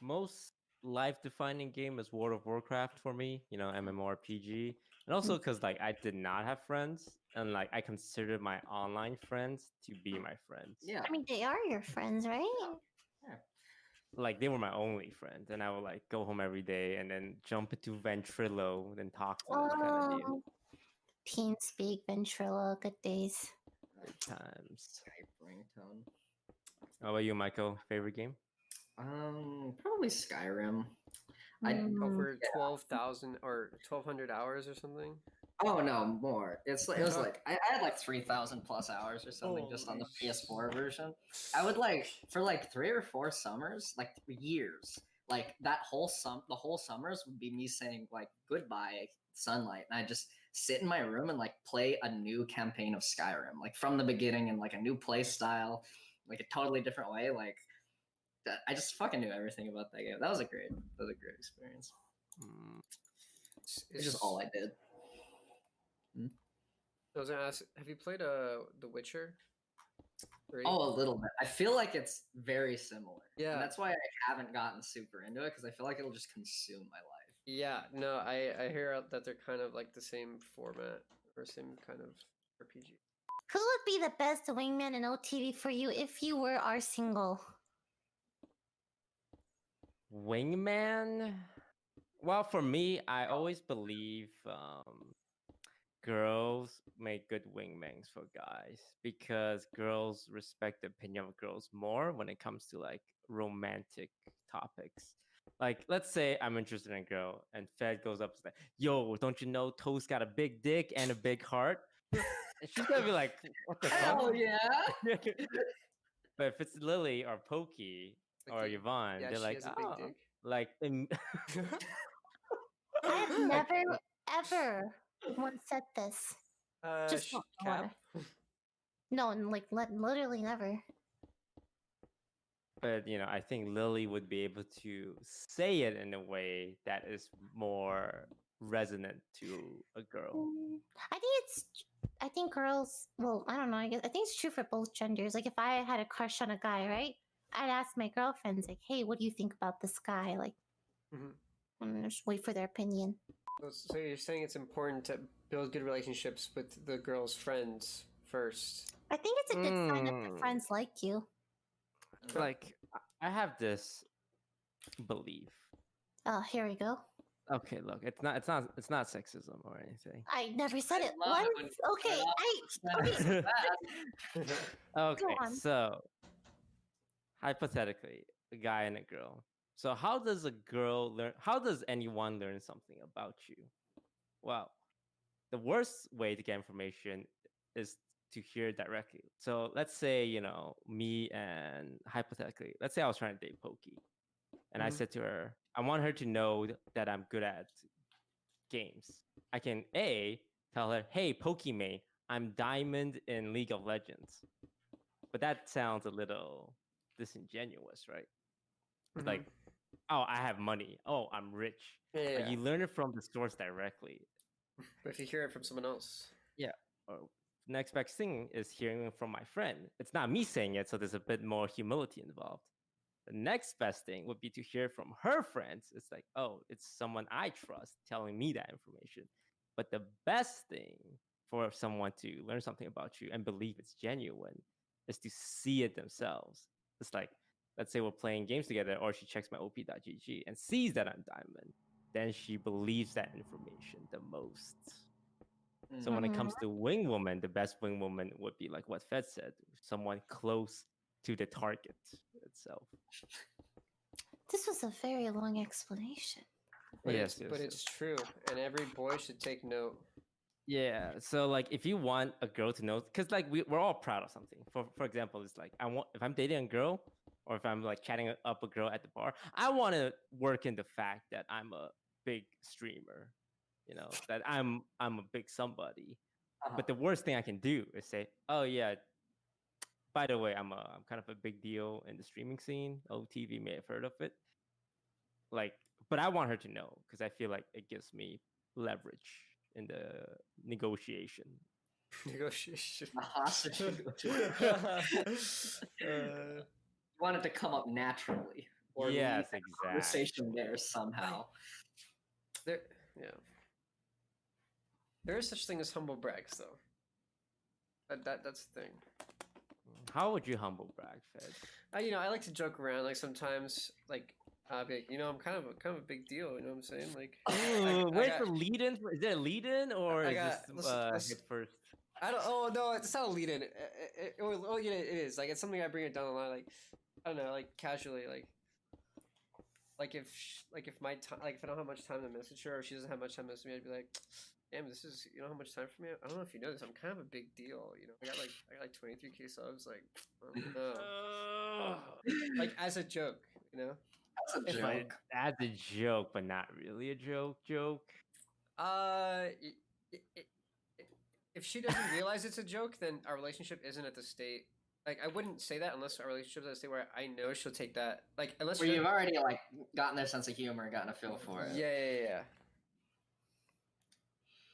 Most life-defining game is World of Warcraft for me. MMORPG, and also because like I did not have friends, and like I considered my online friends to be my friends. Yeah, I mean they are your friends, right? Yeah. Like they were my only friends, and I would like go home every day and then jump into Ventrilo, then talk to them. Kind of deal. TeamSpeak, Ventrilo, good days. Good times. Skype ringtone. How about you, Michael? Favorite game? Probably Skyrim. Over 12,000 or 1,200 hours or something. Oh no, more. It was like I had like 3,000 plus hours or something just on the PS4 version. I would like for like 3 or 4 summers, like years, like the whole summers would be me saying like goodbye sunlight, and I just sit in my room and like play a new campaign of Skyrim, like from the beginning, and like a new play style, like a totally different way, like. I just fucking knew everything about that game. That was a great experience. It's just all I did. I was gonna ask, have you played The Witcher 3? Oh, a little bit. I feel like it's very similar. Yeah, and that's why I haven't gotten super into it, because I feel like it'll just consume my life. Yeah, no, I hear that they're kind of like the same format or same kind of RPG. Who would be the best wingman in OTV for you if you were our single? Wingman? Well, for me, I always believe girls make good wingmans for guys, because girls respect the opinion of girls more when it comes to like romantic topics. Like, let's say I'm interested in a girl, and Fed goes up and says, "Yo, don't you know Toast got a big dick and a big heart?" And she's gonna be like, "What the Hell fuck?" yeah! But if it's Lily or Pokey or Okay, Yvonne, yeah, they're she like, has a big "Oh, dick. like." I have never, ever once said this. Just not Cap. No, like literally never. But I think Lily would be able to say it in a way that is more resonant to a girl. I think girls. Well, I don't know. I think it's true for both genders. Like, if I had a crush on a guy, right? I'd ask my girlfriends, like, "Hey, what do you think about this guy?" Like, and just wait for their opinion. So you're saying it's important to build good relationships with the girl's friends first. I think it's a good sign that the friends like you. Like, I have this belief. Oh, here we go. Okay, look, it's not sexism or anything. I never said it love it once. when you Okay, Okay, on. so hypothetically, a guy and a girl. So how does a girl learn? How does anyone learn something about you? Well, the worst way to get information is to hear directly. So let's say, me and hypothetically, let's say I was trying to date Pokey. And I said to her, I want her to know that I'm good at games. I can tell her, "Hey, Pokemate, I'm diamond in League of Legends." But that sounds a little disingenuous, right? Like, "Oh, I have money. Oh, I'm rich." Yeah. But you learn it from the source directly. But if you hear it from someone else. Yeah. Or next best thing is hearing it from my friend. It's not me saying it, so there's a bit more humility involved. The next best thing would be to hear from her friends. It's like, oh, it's someone I trust telling me that information. But the best thing for someone to learn something about you and believe it's genuine is to see it themselves. It's like, let's say we're playing games together, or she checks my op.gg and sees that I'm diamond. Then she believes that information the most. So when it comes to wing woman, the best wing woman would be like what Fed said, someone close to the target itself. This was a very long explanation. But it's true, and every boy should take note. Yeah, so like if you want a girl to know, because like we're all proud of something. For example, it's like if I'm dating a girl, or if I'm like chatting up a girl at the bar, I want to work in the fact that I'm a big streamer, that I'm a big somebody. But the worst thing I can do is say, "Oh yeah, by the way, I'm kind of a big deal in the streaming scene. OTV may have heard of it." Like, but I want her to know because I feel like it gives me leverage in the negotiation. Hostage want it to come up naturally. Or yes, exactly. Conversation there somehow. There is such thing as humble brags, though. That's the thing. How would you humble brag, Fed? I like to joke around. Like sometimes, like I'll be like, I'm kind of a big deal. You know what I'm saying? Like, where's the lead-in? Is it a lead-in or is this hit first? I don't. Oh no, it's not a lead-in. It is. Like it's something I bring it down a lot. Like I don't know, like casually, like if my time, like if I don't have much time to message her, or she doesn't have much time to message me, I'd be like, "Damn, this is how much time for me? I don't know if you know this. I'm kind of a big deal. I got like 23K subs. Like, I don't know. Like as a joke, That's a joke. As a joke, but not really a joke. If she doesn't realize it's a joke, then our relationship isn't at the state. Like, I wouldn't say that unless our relationship is at a state where I know she'll take that. Like, unless where you've already like gotten their sense of humor, gotten a feel for it. Yeah.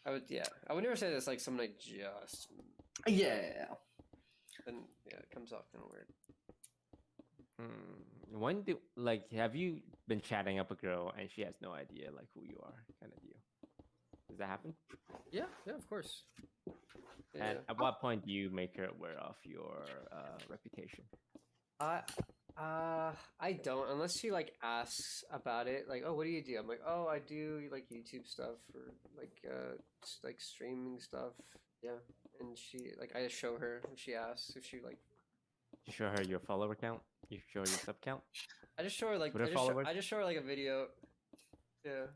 I would never say this like someone I just. Yeah. Then it comes off kind of weird. When have you been chatting up a girl and she has no idea like who you are, kind of deal? Does that happen? Yeah, of course. Yeah. And at what point do you make her aware of your reputation? I don't, unless she like asks about it. Like, oh, what do you do? I'm like, oh, I do like YouTube stuff or like streaming stuff. Yeah, and she like I just show her and she asks if she like. You show her your follower count. You show her your sub count. I just show her like I just show her like a video. Yeah.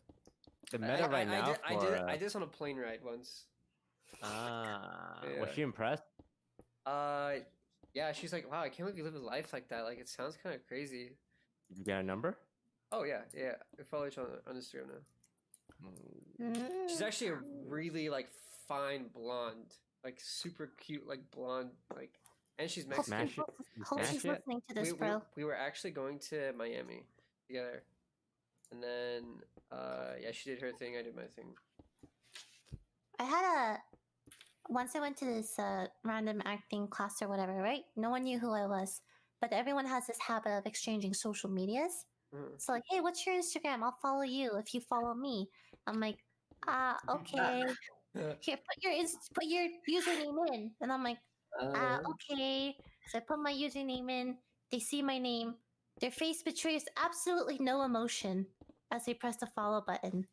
The meta right now. I did this on a plane ride once. Was she impressed? Yeah, she's like, wow, I can't believe you live a life like that. Like, it sounds kind of crazy. Did you get a number? Oh yeah. I follow each other on Instagram now. She's actually a really like fine blonde, like super cute, like blonde, like, and she's Mexican. Hope she's listening to this, bro. We were actually going to Miami together, and then yeah, she did her thing, I did my thing. Once I went to this random acting class or whatever, right? No one knew who I was, but everyone has this habit of exchanging social medias. So like, hey, what's your Instagram? I'll follow you if you follow me. I'm like, okay. Here, put your username in, and I'm like, okay. So I put my username in. They see my name. Their face betrays absolutely no emotion as they press the follow button.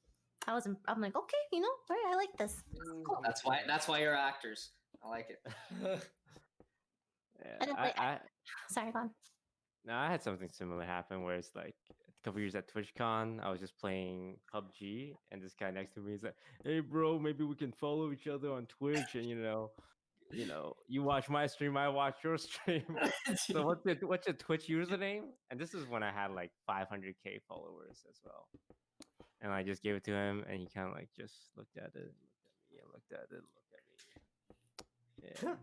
I'm like, okay, all right, I like this. Cool. That's why you're actors. I like it. Yeah, sorry, go on. No, I had something similar happen where it's like a couple years at TwitchCon, I was just playing PUBG, and this guy next to me is like, "Hey, bro, maybe we can follow each other on Twitch, and you watch my stream, I watch your stream. So what's your Twitch username?" And this is when I had like 500K followers as well. And I just gave it to him, and he kind of like just looked at it, looked at me, Yeah.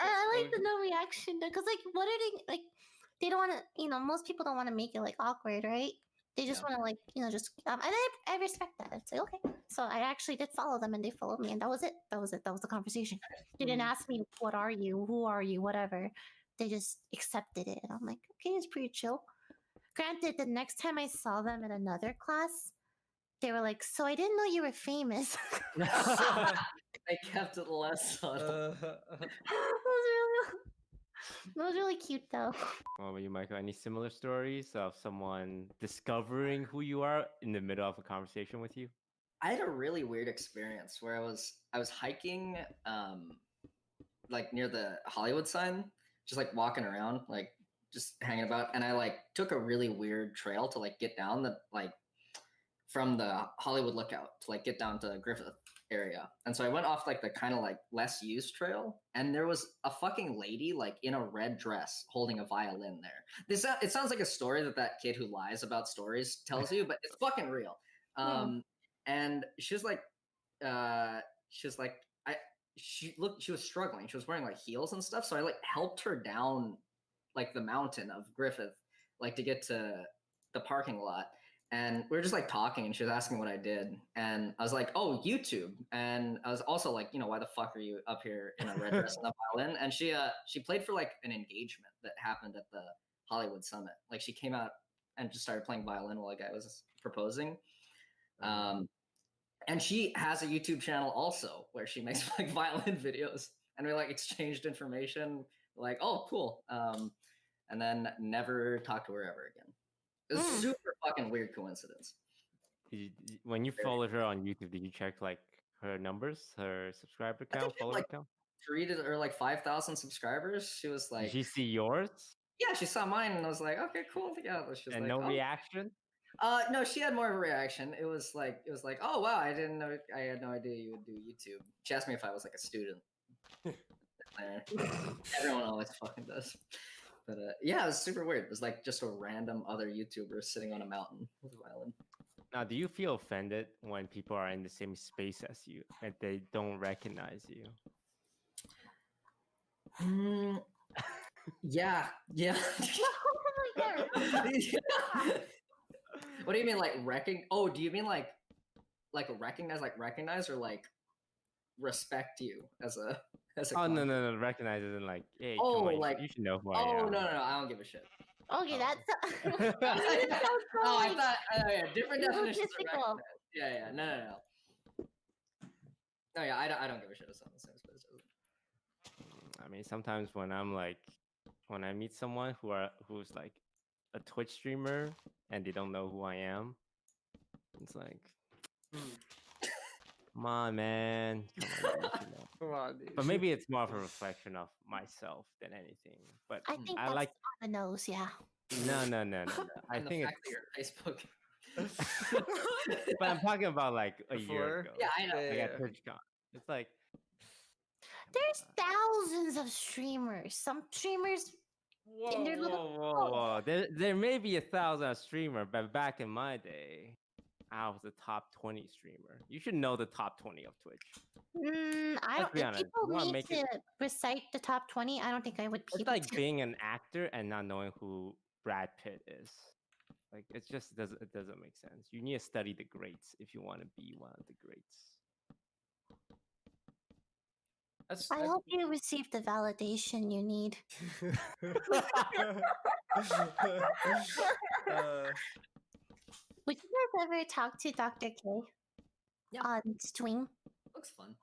I like the no reaction though, because like, what are they like? They don't want to, most people don't want to make it like awkward, right? They just want to like, just. And I respect that. It's like, okay. So I actually did follow them, and they followed me, and that was it. That was the conversation. They didn't ask me, what are you, who are you, whatever. They just accepted it, and I'm like, okay, it's pretty chill. Granted, the next time I saw them in another class, they were like, so I didn't know you were famous. They kept it less subtle. That was really cute, though. What about you, Michael? Any similar stories of someone discovering who you are in the middle of a conversation with you? I had a really weird experience where I was hiking, like near the Hollywood sign, just like walking around, like just hanging about, and I like took a really weird trail to like get down the from the Hollywood Lookout to like get down to Griffith area. And so I went off like the kind of like less used trail, and there was a fucking lady like in a red dress holding a violin there. It sounds like a story that kid who lies about stories tells you, but it's fucking real. And she was like she was struggling. She was wearing like heels and stuff. So I like helped her down like the mountain of Griffith, like to get to the parking lot. And we were just like talking, and she was asking what I did. And I was like, oh, YouTube. And I was also like, why the fuck are you up here in a red dress and a violin? And she played for like an engagement that happened at the Hollywood Summit. Like she came out and just started playing violin while a guy was proposing. And she has a YouTube channel also where she makes like violin videos. And we like exchanged information. Like, oh, cool. And then never talked to her ever again. It was a super fucking weird coincidence. When you followed her on YouTube, did you check like her numbers, her subscriber count, follower count? 3 or like 5,000 subscribers. She was like, did she see yours? Yeah, she saw mine, and I was like, okay, cool. Yeah, she was and like, no reaction. No, she had more of a reaction. It was like, oh wow, I didn't know. I had no idea you would do YouTube. She asked me if I was like a student. Everyone always fucking does. But yeah, it was super weird. It was like just a random other YouTuber sitting on a mountain with a violin. Now, do you feel offended when people are in the same space as you and they don't recognize you? Yeah. Oh my god. What do you mean, like Oh, do you mean like recognize, or like respect you as a? Oh no! Recognize it and like, hey, oh, come on, like you should know who I am. Oh no! I don't give a shit. Okay, that's. Oh, I thought different definitions of recognize. Yeah. No. No, yeah, I don't give a shit if someone's the same space. I mean, sometimes when I meet someone who's like a Twitch streamer and they don't know who I am, it's like, come on, man. Come on, dude. But maybe it's more of a reflection of myself than anything. But I think that's like on the nose, yeah. No. I think it's your Facebook. But I'm talking about like a year Before? ago. Yeah, I know. Like Yeah. at TwitchCon. It's like There's thousands of streamers. Some streamers in their little whoa. There may be 1,000 streamer, but back in my day, I was the top 20 streamer. You should know the top 20 of Twitch. I Let's don't. be If honest. people You wanna need make to it- recite the top 20, I don't think I would be It's able like to. being an actor and not knowing who Brad Pitt is. Like it doesn't make sense. You need to study the greats if you want to be one of the greats. I hope you receive the validation you need. Would you guys ever talk to Dr. K Yeah. on stream? Looks fun.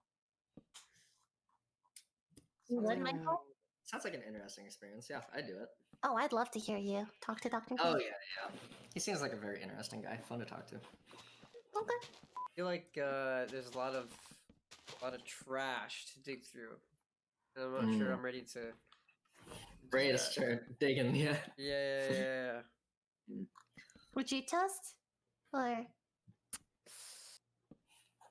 You would, Michael? Sounds like an interesting experience. Yeah, I'd do it. Oh, I'd love to hear you talk to Dr. K. Oh yeah. He seems like a very interesting guy. Fun to talk to. Okay. I feel like there's a lot of trash to dig through. And I'm not sure I'm ready to. Ready to start digging, yeah. Yeah. Would you test? Or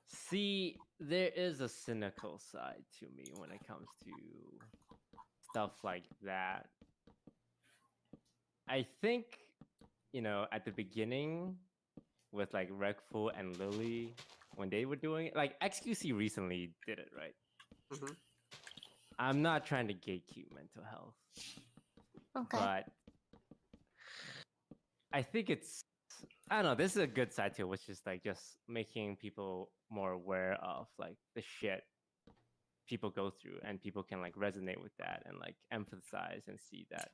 See, there is a cynical side to me when it comes to stuff like that. I think, at the beginning with like Rekful and Lily, when they were doing it, like XQC recently did it, right? Mhm. I'm not trying to gatekeep mental health, okay. but I think I don't know, this is a good side to it, which is like just making people more aware of like the shit people go through, and people can like resonate with that and like empathize and see that,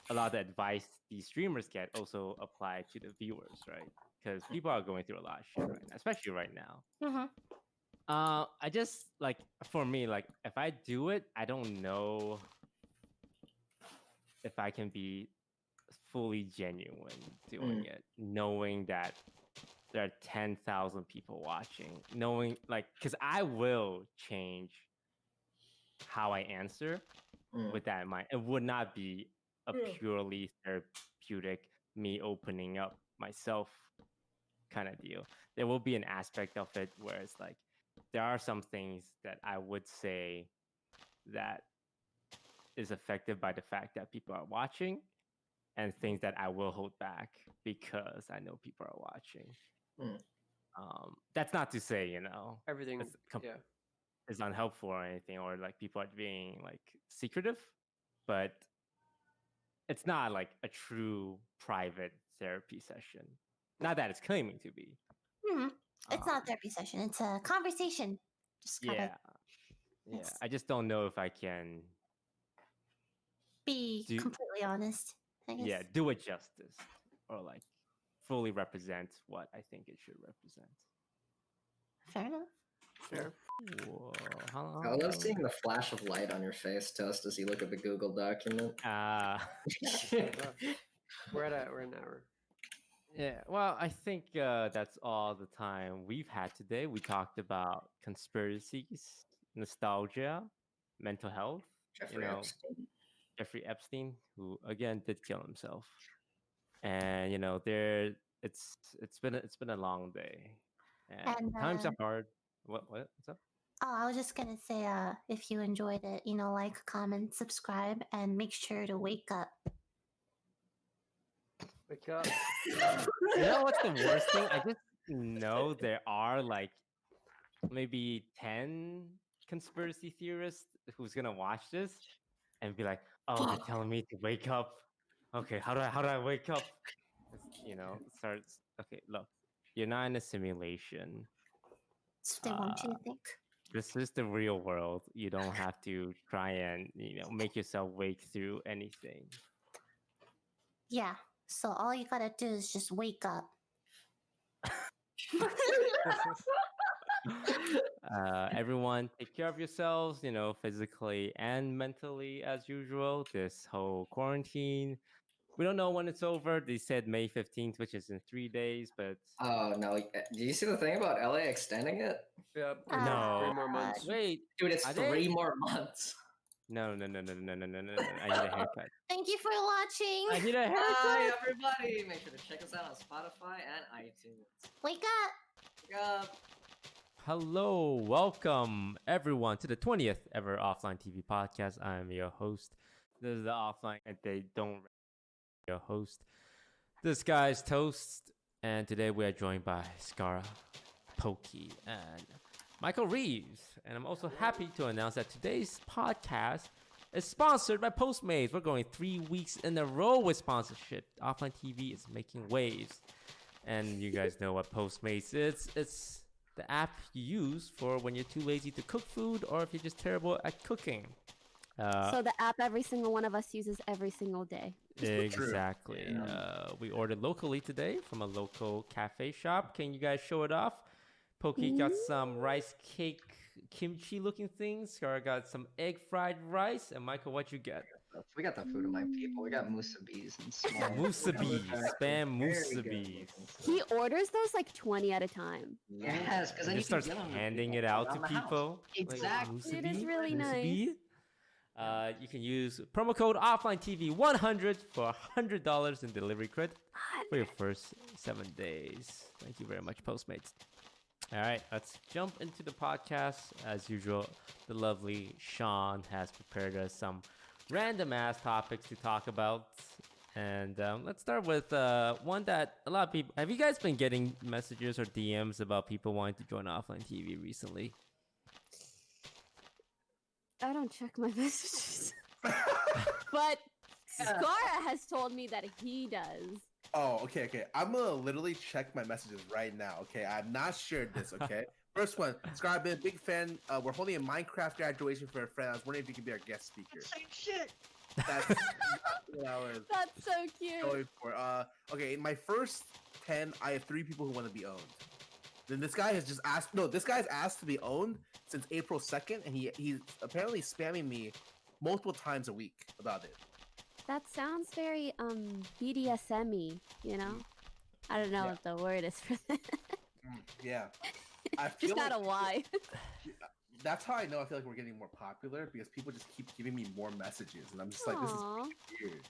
a lot of the advice these streamers get also apply to the viewers, right? Because people are going through a lot of shit right now, especially right now. Mm-hmm. I just like, for me, like if I do it, I don't know if I can be fully genuine doing it, knowing that there are 10,000 people watching, knowing like, because I will change how I answer with that in mind. It would not be a purely therapeutic, me opening up myself kind of deal. There will be an aspect of it where it's like, there are some things that I would say that is affected by the fact that people are watching, and things that I will hold back because I know people are watching. That's not to say, Everything. it's is unhelpful or anything, or like people are being like secretive, but it's not like a true private therapy session. Not that it's claiming to be. It's not a therapy session. It's a conversation. Just gotta Yeah. I just don't know if I can be completely honest, I guess. Yeah, do it justice, or like fully represent what I think it should represent. Fair enough. Fair. Whoa, I love seeing the flash of light on your face, Toast, as you look at the Google document. We're at an hour. Yeah, well, I think that's all the time we've had today. We talked about conspiracies, nostalgia, mental health. Jeffrey Epstein, who again did kill himself, and it's been a long day, and times are hard. What's up? Oh, I was just gonna say, if you enjoyed it, like, comment, subscribe, and make sure to wake up. Wake up. You know what's the worst thing? I just know there are like maybe 10 conspiracy theorists who's gonna watch this and be like, "Oh, they're telling me to wake up. Okay, how do I wake up?" Starts. Okay, look, you're not in a simulation. They want you to think. This is the real world. You don't have to try and make yourself wake through anything. Yeah. So all you gotta do is just wake up. Everyone, take care of yourselves, physically and mentally as usual. This whole quarantine, we don't know when it's over. They said May 15th, which is in 3 days, but... Oh, no. Did you see the thing about LA extending it? Yeah. No. 3 more months. Wait. Dude, it's 3 more months. No. I need a haircut. Thank you for watching. I need a haircut. Hi, everybody! Make sure to check us out on Spotify and iTunes. Wake up. Wake up! Hello, welcome everyone to the 20th ever Offline TV podcast. I am your host. This is the Offline and they don't your host. This guy's Toast, and today we are joined by Skara, Pokey, and Michael Reeves. And I'm also happy to announce that today's podcast is sponsored by Postmates. We're going 3 weeks in a row with sponsorship. Offline TV is making waves. And you guys know what Postmates is. It's the app you use for when you're too lazy to cook food or if you're just terrible at cooking. So the app every single one of us uses every single day. Exactly. Yeah. We ordered locally today from a local cafe shop. Can you guys show it off? Pokey got some rice cake kimchi looking things. Scar got some egg fried rice. And Michael, what you get? We got the food of my people. We got musabis and small. Musabis. Spam Very musabis. good. He orders those like 20 at a time. Yes, because then He you starts can give them to handing people it out to around the house. people. Exactly. It is musubi, really musubi. You can use promo code OfflineTV100 for $100 in delivery credit for your first 7 days. Thank you very much, Postmates. All right, let's jump into the podcast. As usual, the lovely Sean has prepared us some random ass topics to talk about. And let's start with one that a lot of people... Have you guys been getting messages or DMs about people wanting to join Offline TV recently? I don't check my messages. But Skara has told me that he does. Oh, okay. I'm gonna literally check my messages right now. Okay, I've not shared this. Okay, first one, Scar, I've been a big fan. We're holding a Minecraft graduation for a friend. I was wondering if you could be our guest speaker. Same shit. That's what I was That's so cute. going for. Okay, in my first 10, I have 3 people who want to be owned. Then this guy has just asked. No, this guy's asked to be owned since April 2nd, and he's apparently spamming me multiple times a week about it. That sounds very BDSM-y, you know? I don't know what the word is for that. Yeah, I feel Just gotta why. That's how I know. I feel like we're getting more popular because people just keep giving me more messages, and I'm just like, this is Aw. weird.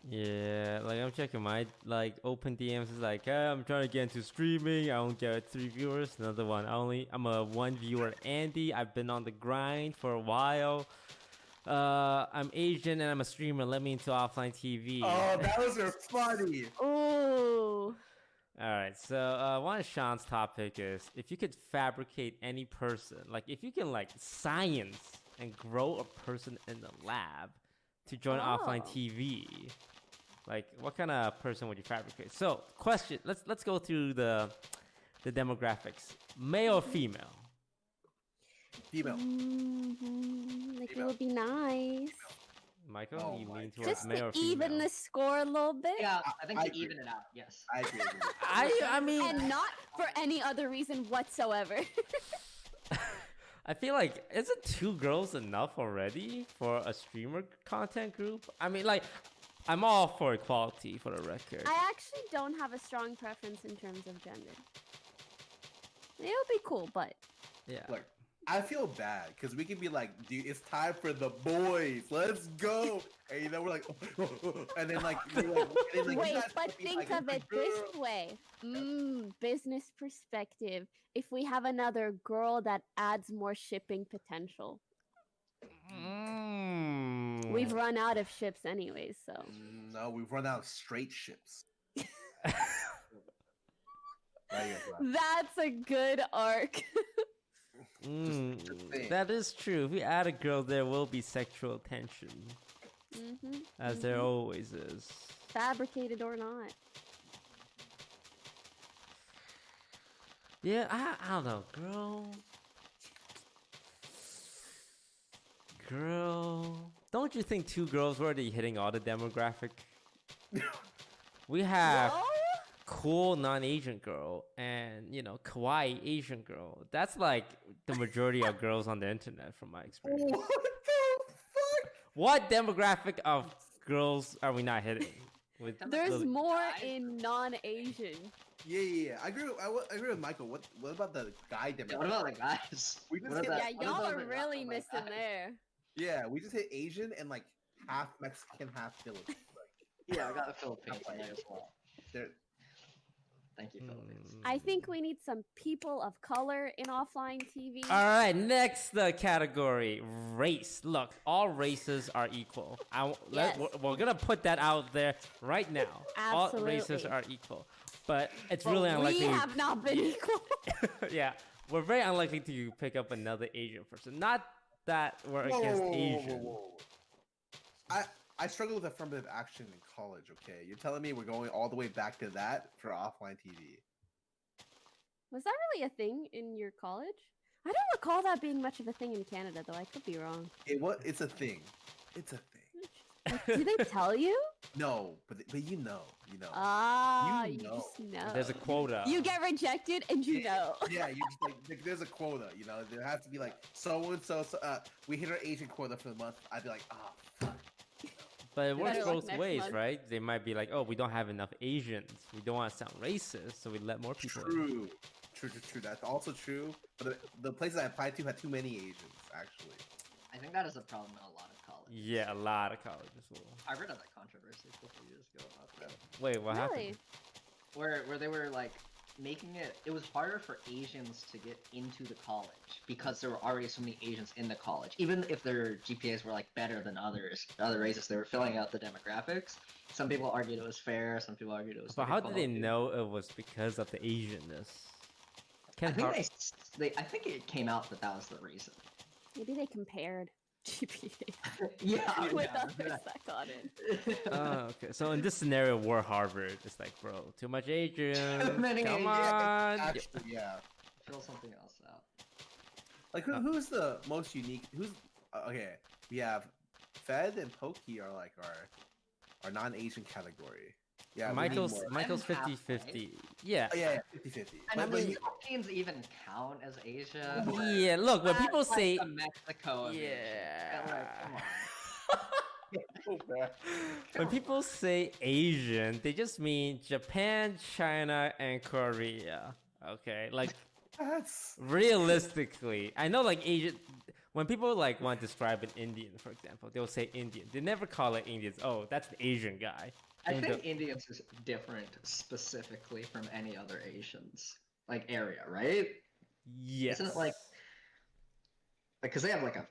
Yeah, like I'm checking my like open DMs. It's like, I'm trying to get into streaming. I only get 3 viewers. Another one. I'm a 1 viewer. Andy. I've been on the grind for a while. I'm Asian and I'm a streamer. Let me into Offline TV. Oh, those are funny. Ooh. All right. So one of Sean's topic is if you could fabricate any person, like if you can like science and grow a person in the lab to join Offline TV. Like, what kind of person would you fabricate? So, question. Let's go through the demographics. Male or female? Female. Like it would be nice. Michael, Oh you my lean towards Just male or to female? even the score a little bit. Yeah, I think I to agree. even it out. Yes. I agree. I mean, And not for any other reason whatsoever. I feel like isn't 2 girls enough already for a streamer content group? I mean, like, I'm all for equality for the record. I actually don't have a strong preference in terms of gender. It'll be cool, but Yeah. Look, I feel bad because we can be like, dude, it's time for the boys. Let's go. And we're like, and then like, you wait, guys but be think like, of it girl. this way. Business perspective. If we have another girl, that adds more shipping potential. We've run out of ships anyways, so. No, we've run out of straight ships. That's a good arc. That is true. If we add a girl, there will be sexual tension, as there always is. Fabricated or not. Yeah, I don't know, girl. Don't you think 2 girls were already hitting all the demographic? We have Whoa? cool non-Asian girl and kawaii Asian girl. That's like the majority of girls on the internet, from my experience. What the fuck? What demographic of girls are we not hitting? There's Lily? more in non-Asian. Yeah. I agree with Michael. What about the guy demographic? What about the guys? We just What hit about- Yeah, what y'all about are the really guys? missing there. Yeah, we just hit Asian and like half Mexican, half Filipino. Yeah, I got the Philippines in there as well. They're, Thank you, Philippines. I think we need some people of color in offline TV. All right, next category, race. Look, all races are equal. Yes. We're gonna put that out there right now. All races Absolutely. are equal, but it's But really unlikely. we have not been equal. Yeah, we're very unlikely to pick up another Asian person. Not that we're against Asian. I struggle with affirmative action in college. Okay, you're telling me we're going all the way back to that for offline TV? Was that really a thing in your college? I don't recall that being much of a thing in Canada, though. I could be wrong. It's a thing. It's a thing. Like, do they tell you? No, but you know. Ah, You you know. just know. There's a quota. You get rejected and you know. Yeah, you just like there's a quota. You know, there has to be like so and so. We hit our Asian quota for the month. I'd be like, ah, fuck. But it works Better luck both next ways, month. right? They might be like, oh, we don't have enough Asians. We don't want to sound racist, so we let more people in. True. That's also true. But the places I applied to had too many Asians, actually. I think that is a problem in a lot of colleges. Yeah, a lot of colleges will. I read of that controversy a couple years ago about that. Wait, what Really? happened? Where they were like making it was harder for Asians to get into the college because there were already so many Asians in the college. Even if their GPAs were like better than others, other races, they were filling out the demographics. Some people argued it was fair. Some people argued it was. But how did they inequality. know it was because of the Asianness? I think I think it came out that was the reason. Maybe they compared GPA Yeah, with yeah. others that got in. Oh, okay. So in this scenario, we're Harvard. It's like, bro, too much Asian. Many Come Asians. on. Actually, yeah. Fill something else out. Like who's the most unique? Who's okay? We have Fed and Pokey are like our non-Asian category. Yeah, we need more. Michael's I'm half 50-50. Yeah. Oh, yeah, 50-50. I But mean, you- Philippines even count as Asia. Yeah, look, when people That's like say the Mexico of Asia. Yeah. Like, come on. when people say Asian, they just mean Japan, China, and Korea. Okay, like That's realistically, I know like Asian. When people like want to describe an Indian, for example, they'll say Indian. They never call it Indians. Oh, that's the Asian guy. I And think the- Indians is different specifically from any other Asians, like area, right? Yes. Isn't it like because they have like a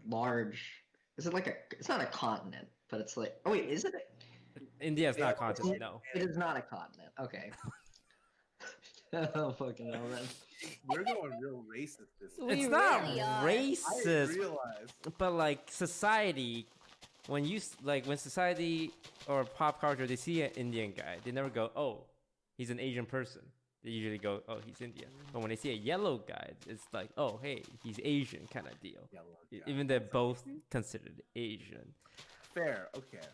large? Is it like a? It's not a continent, but it's like. Oh wait, is it? India is not a continent. No. It is not a continent. Okay. Oh fucking hell, then. we're going real racist this time. We It's not really are. I racist, realize. but like society, when society or pop culture, they see an Indian guy, they never go, oh, he's an Asian person. They usually go, oh, he's Indian. But when they see a yellow guy, it's like, oh, hey, he's Asian kind of deal. Yellow guy. Even they're both considered Asian. Fair. Okay.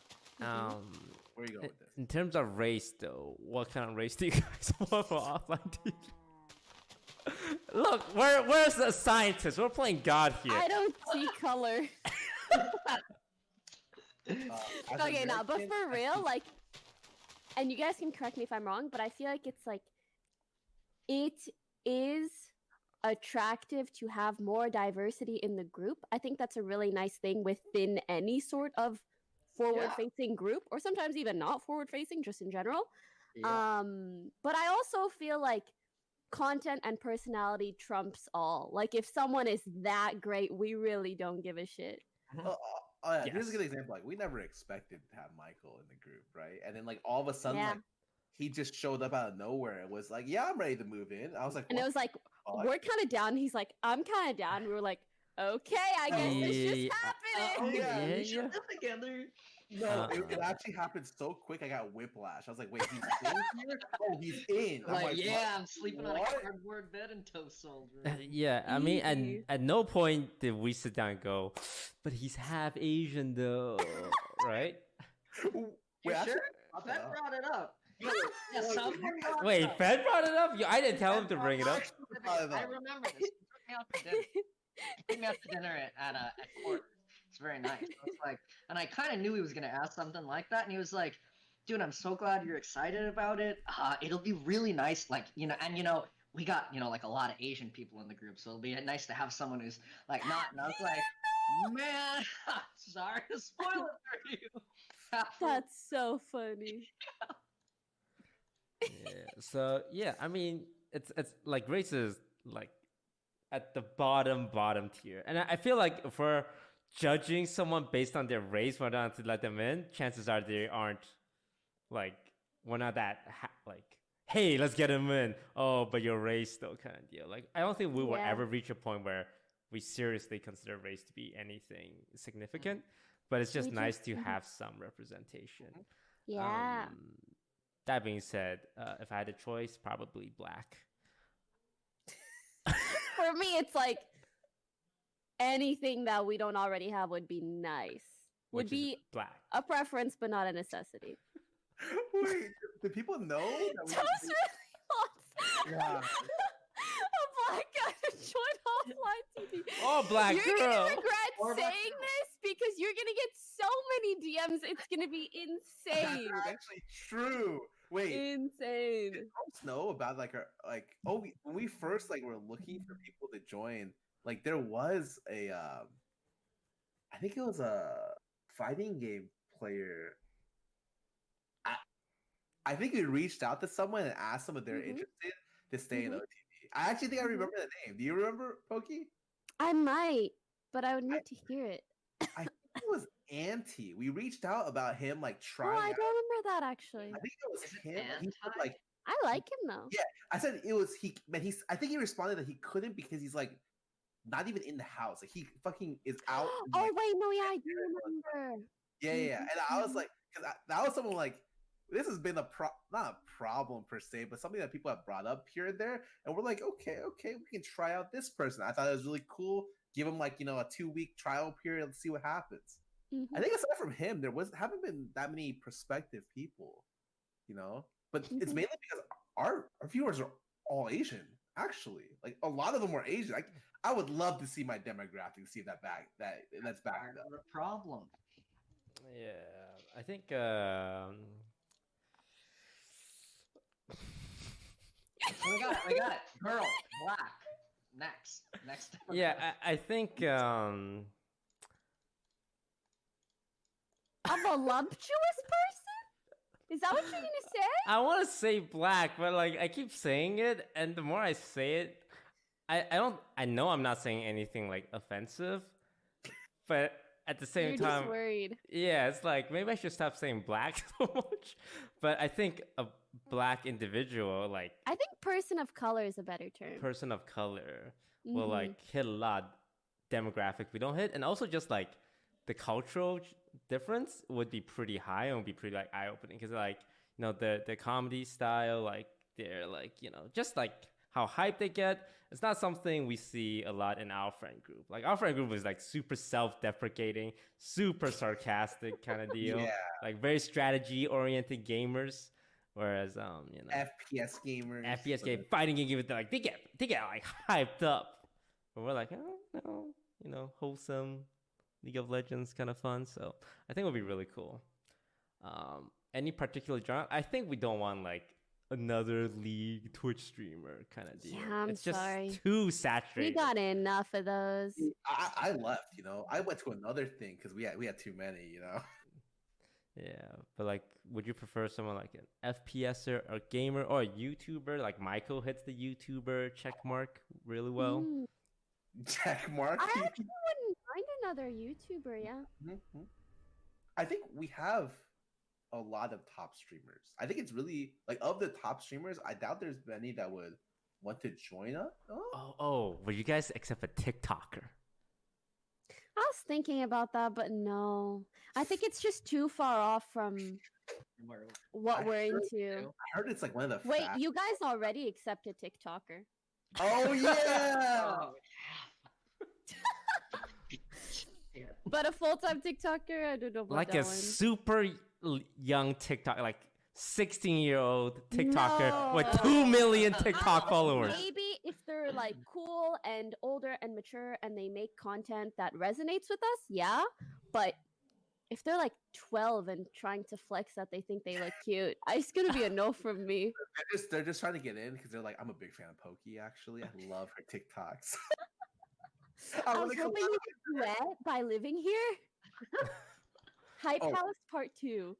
Where you going with this? In terms of race, though, what kind of race do you guys want for offline TV? Look, where's the scientist? We're playing God here. I don't see color. As Okay, no, but American, for I real, think- like, and you guys can correct me if I'm wrong, but I feel like it's like, it is attractive to have more diversity in the group. I think that's a really nice thing within any sort of forward-facing group, or sometimes even not forward-facing, just in general. Yeah. But I also feel like content and personality trumps all. Like, if someone is that great, we really don't give a shit. Yeah, here's a Yes. good example. Like, we never expected to have Michael in the group, right? And then, like, all of a sudden, Yeah. like, he just showed up out of nowhere. It was like, yeah, I'm ready to move in. I was like, And it what was like, the fuck? we're kind of down. He's like, I'm kind of down. We were like, okay, I guess it's Yeah. just happening. yeah, we yeah. should live together. No, it actually happened so quick. I got whiplash. I was like, wait, he's in here? Oh, he's in. I'm Like, yeah, what? I'm sleeping on a What? cardboard bed in Toast Soldier. Yeah, I mean, Easy. at no point did we sit down and go, but he's half Asian though, right? Wait, actually, sure? brought That that up. brought it up. No, Yeah, no, someone you brought it Wait, up. Fed brought it up? I didn't tell him to bring it up. actually brought it I up. remember this. He took me out to dinner. He took me out to dinner at Court. It's very nice. I was like, and I kind of knew he was gonna ask something like that, and he was like, "Dude, I'm so glad you're excited about it. It'll be really nice. Like, we got, like a lot of Asian people in the group, so it'll be nice to have someone who's like not. And I was like, man, sorry to spoil it for you. That's so funny. Yeah. So yeah, I mean, it's like race is like at the bottom tier, and I feel like if we're judging someone based on their race, whether or not to let them in, chances are they aren't like we're not that like, hey, let's get them in. Oh, but your race though, kind of deal. Like I don't think we will ever reach a point where we seriously consider race to be anything significant, but it's just nice to have some representation. Yeah. That being said, if I had a choice, probably black. For me, it's like anything that we don't already have would be nice. Would be black. A preference, but not a necessity. Wait, do people know? Toast really wants a black guy to join offline TV. Oh, black you're girl. You're gonna regret saying this because you're gonna get so many DMs. It's gonna be insane. That's actually true. Wait, insane. Did folks know about when we first were looking for people to join? Like there was a, I think it was a fighting game player. I think we reached out to someone and asked them if they're interested to stay in OTV. I actually think I remember the name. Do you remember, Pokey? I might, but I would need to hear it. I think it was Auntie. We reached out about him trying. Oh, I don't remember that actually. I think it was him. He said, I like him though. Yeah, I said it was he, but I think he responded that he couldn't because he's not even in the house. Like he fucking is out. Oh wait, no, yeah, I do remember. Yeah. And I was because that was something this has been not a problem per se, but something that people have brought up here and there, and we're like, okay, we can try out this person. I thought it was really cool. Give him a 2-week trial period. Let's see what happens. I think aside from him, there haven't been that many prospective people, But it's mainly because our viewers are all Asian. Actually, a lot of them were Asian. I would love to see my demographic, see that's backed up. The problem. Yeah, I think. We got it. Girl, black. Next. Yeah, I think. A voluptuous person? Is that what you're gonna say? I want to say black, but I keep saying it, and the more I say it, I know I'm not saying anything offensive, but at the same time, just worried. Yeah, it's maybe I should stop saying black so much. But I think a black individual, I think person of color is a better term. Person of color will hit a lot demographic we don't hit, and also just the cultural difference would be pretty high and would be pretty eye opening because the comedy style, they're just how hyped they get. It's not something we see a lot in our friend group. Our friend group is super self-deprecating, super sarcastic kind of deal. Yeah. Very strategy-oriented gamers. Whereas FPS gamers, FPS game, fighting game gamers, they get hyped up. But we're oh no, wholesome League of Legends kind of fun. So I think it would be really cool. Any particular genre? I think we don't want another League Twitch streamer kind of deal. Yeah, it's just sorry. too saturated. We got enough of those. I left, I went to another thing because we had too many, Yeah, but would you prefer someone an FPSer or gamer or a YouTuber? Michael hits the YouTuber check mark really well. Check mark? I actually wouldn't mind another YouTuber, yeah. Mm-hmm. I think we have a lot of top streamers. I think it's really of the top streamers, I doubt there's many that would want to join us. Oh, would you guys accept a TikToker? I was thinking about that, but no. I think it's just too far off from what we're into. I heard it's one of the Wait, you guys already accept a TikToker. Oh, yeah! But a full-time TikToker, I don't know about that a one. super young TikTok, 16-year-old TikToker with No. 2 million TikTok followers. Maybe if they're cool and older and mature and they make content that resonates with us, yeah. But if they're like 12 and trying to flex that they think they look cute, it's gonna be a no from me. They're just trying to get in because they're like, I'm a big fan of Pokey. Actually, I love her TikToks. I was hoping you could duet by living here. Hype House Part 2.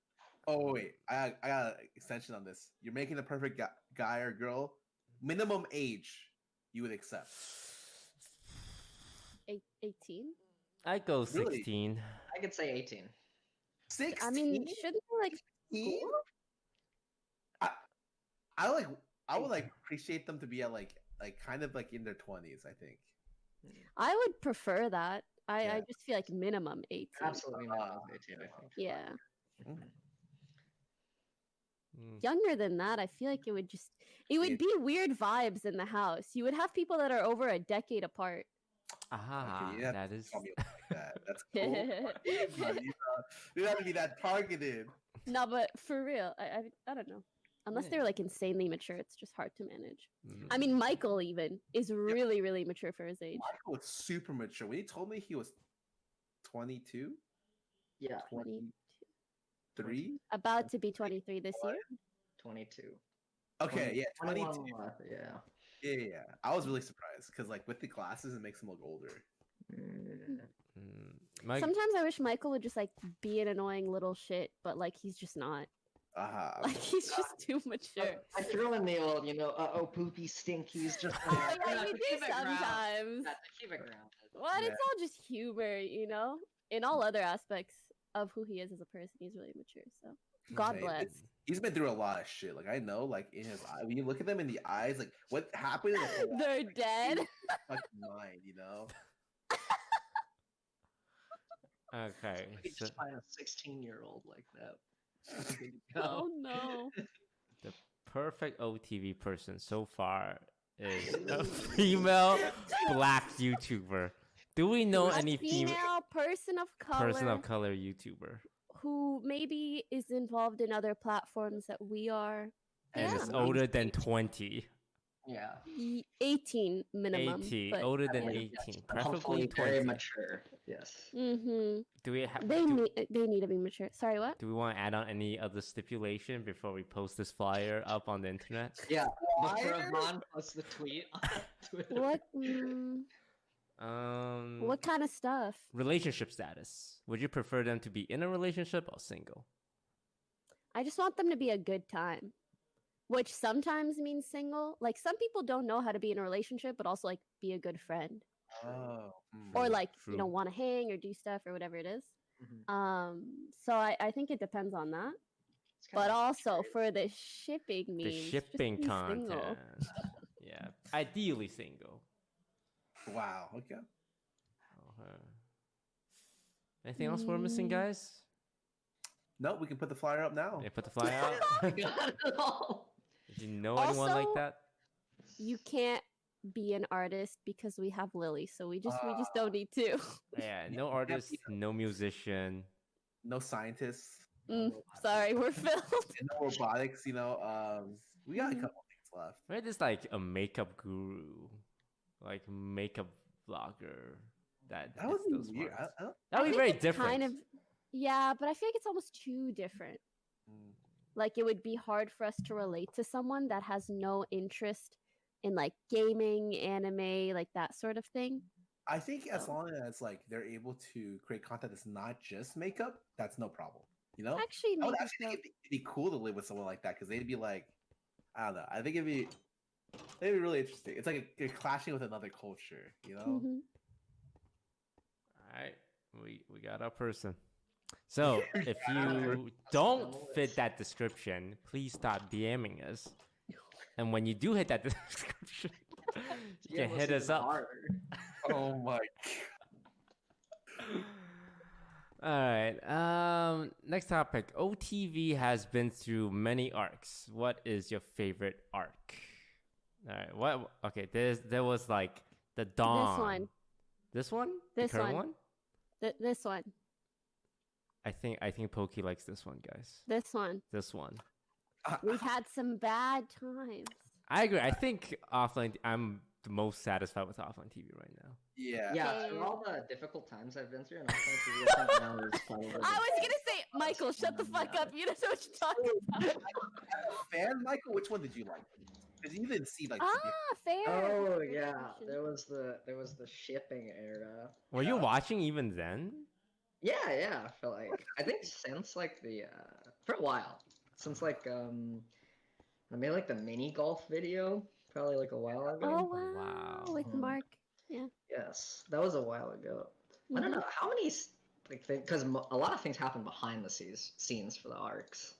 Oh wait, I got an extension on this. You're making the perfect guy or girl. Minimum age you would accept. 18. I go Really? 16. I could say 18. 16? I mean, shouldn't they like school? I would like appreciate them to be at like kind of like in their 20s, I think. I would prefer that. I just feel like minimum 18. Absolutely minimum 18, I think. Yeah. Mm. Younger than that, I feel like it would be weird vibes in the house. You would have people that are over a decade apart. Ah, Okay, that is. Like that. That's cool. You have to be that targeted. No, but for real, I don't know. Unless they're like insanely mature, it's just hard to manage. I mean, Michael even is really, really mature for his age. Michael was super mature. When he told me he was 22? Yeah. 23? About to be 23 this year. 22. Okay, yeah, 22. Yeah. I was really surprised because like with the glasses, it makes him look older. Sometimes I wish Michael would just like be an annoying little shit, but like he's just not. Like he's just too mature. I throw in the old, poopy stinkies. Just yeah, you do sometimes. Keep it grounded. What? It's all just humor, you know. In all other aspects of who he is as a person, he's really mature. So God bless. He's been through a lot of shit. Like I know, like in his eye, when you look at them in the eyes, like what happened? They're dead. Fucking mind, you know. Okay. You just find a 16-year-old like that. Oh no. The perfect OTV person so far is a female black YouTuber. Do we know any female person of color YouTuber who maybe is involved in other platforms that we are and is older than 20? Yeah. 18 minimum. 18, older than 18, preferably 20. Very mature. Yes. Mm-hmm. Do we have? They need to be mature. Sorry, what? Do we want to add on any other stipulation before we post this flyer up on the internet? Yeah. Before Ron posts the tweet on Twitter. What? What kind of stuff? Relationship status. Would you prefer them to be in a relationship or single? I just want them to be a good time, which sometimes means single. Like some people don't know how to be in a relationship, but also like be a good friend. Oh. Or like want to hang or do stuff or whatever it is. So I think it depends on that. But also for the shipping means the shipping content. Single. Yeah, ideally single. Wow. Okay. Anything else we're missing, guys? No, we can put the flyer up now. Yeah, put the flyer up. Did you know anyone like that? You can't be an artist because we have Lily, so we just don't need to. Yeah, no artist, no musician, no scientists. Sorry, we're filled. No robotics. We got a couple things left. Right, there's like a makeup guru, like makeup vlogger. That would be weird. That would be very different. Kind of, yeah, but I feel like it's almost too different. Like it would be hard for us to relate to someone that has no interest in like gaming, anime, like that sort of thing. I think as long as like they're able to create content that's not just makeup, that's no problem. Actually, I would actually think it'd be cool to live with someone like that because they'd be like, I don't know. I think it'd be really interesting. It's like you're clashing with another culture, All right, we got our person. So if you don't fit that description, please stop DMing us. And when you do hit that description, you can hit us up. Oh my god. All right. Next topic. OTV has been through many arcs. What is your favorite arc? All right. What? Okay. There was like the Dawn. This one. This one? This the current one. This one. I think Pokey likes this one, guys. This one. This one. We've had some bad times. I agree. I think offline, I'm the most satisfied with offline TV right now. Yeah. Yeah, through all the difficult times I've been through, and offline TV, I think now is probably. I was gonna say, Michael, shut the fuck up. You don't know what you're talking about. Fan, Michael, which one did you like? Because you didn't see like. Fair. Oh Fair yeah, question. there was the shipping era. Were you watching even then? Yeah, for like I think since like the for a while. Since like I made like the mini golf video probably like a while ago. Oh wow, with Mark. Yeah. Yes, that was a while ago. I don't know how many like because a lot of things happen behind the scenes for the arcs.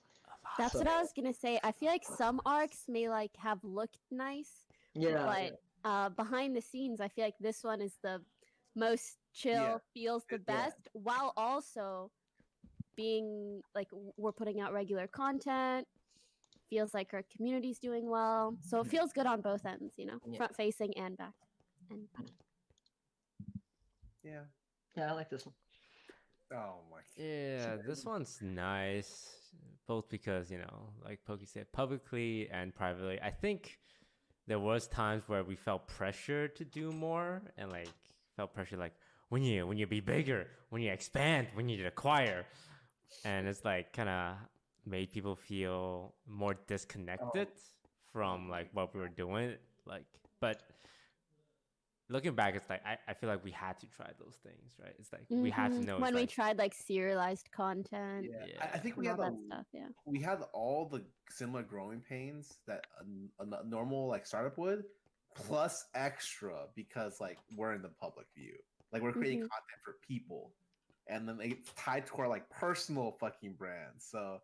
That's what I was gonna say. I feel like some arcs may like have looked nice, but behind the scenes, I feel like this one is the most chill, feels the best, while also being like we're putting out regular content. Feels like our community's doing well, so it feels good on both ends, you know, front facing and back. And yeah, I like this one. Oh my. Yeah, this one's nice, both because like Pokey said, publicly and privately. I think there was times where we felt pressure to do more, and like felt pressure like when you be bigger, when you expand, when you acquire, and it's like kind of made people feel more disconnected from like what we were doing. Like, but looking back, it's like I feel like we had to try those things, right? It's like we had to know when we tried like serialized content. Yeah. I think we had that stuff. Yeah, we had all the similar growing pains that a normal like startup would, plus extra because like we're in the public view, like we're creating content for people, and then it's tied to our like personal fucking brand. So.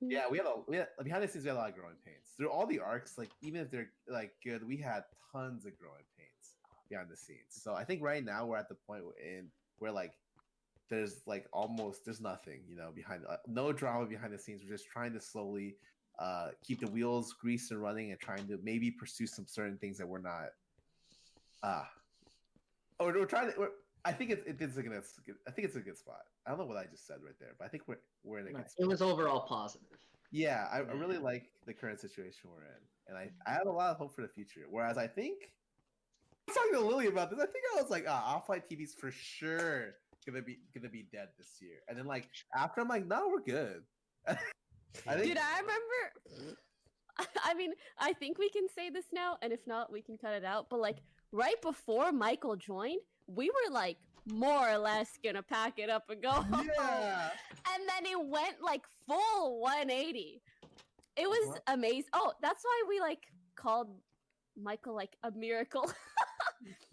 Yeah, we had behind the scenes. We had a lot of growing pains through all the arcs. Like even if they're like good, we had tons of growing pains behind the scenes. So I think right now we're at the point where like there's like almost there's nothing behind no drama behind the scenes. We're just trying to slowly keep the wheels greased and running, and trying to maybe pursue some certain things that we're not. We're trying to. I think it's a good spot. I don't know what I just said right there, but I think we're in a good spot. It was overall positive. Yeah, I really like the current situation we're in, and I have a lot of hope for the future. Whereas I think I was talking to Lily about this. I think I was like, offline TV's for sure gonna be dead this year, and then like after I'm like, no, we're good. Dude, I remember. I mean, I think we can say this now, and if not, we can cut it out. But like right before Michael joined, we were like more or less gonna pack it up and go home. Yeah. And then it went like full 180. It was amazing. Oh, that's why we like called Michael like a miracle.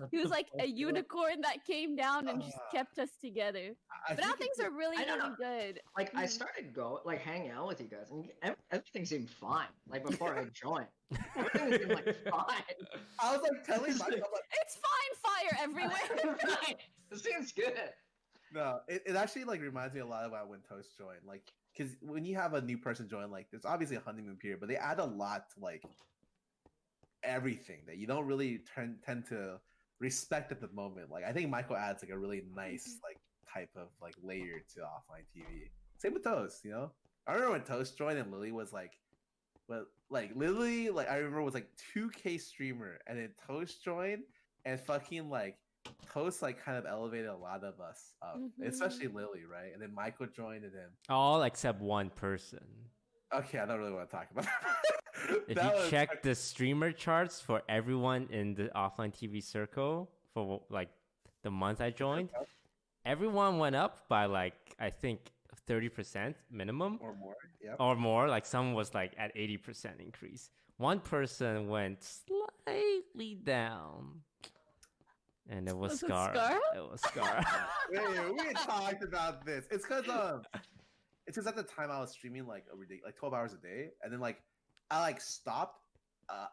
He was like a unicorn that came down and just kept us together. But now things are really good. Like I started hanging out with you guys, and everything seemed fine. Like before I joined, everything seemed like fine. I was like telling Michael, it's fine, fire everywhere. Right. It seems good. No, it actually like reminds me a lot about when Toast joined. Like, because when you have a new person join, like there's obviously a honeymoon period, but they add a lot to like everything that you don't really tend to respect at the moment. Like I think Michael adds like a really nice like type of like layer to offline TV. Same with Toast, I remember when Toast joined and Lily was like, but like Lily, like I remember was like 2K streamer, and then Toast joined and fucking like Toast like kind of elevated a lot of us up, especially Lily, right? And then Michael joined, and then all except one person. Okay, I don't really want to talk about that. If you check the streamer charts for everyone in the offline TV circle for like the month I joined, everyone went up by like I think 30% minimum or more. Yeah. Or more. Like some was like at 80% increase. One person went slightly down. And it was Scar. It was Scar. Wait, we talked about this. It's because at the time I was streaming like 12 hours a day, and then like I like stopped.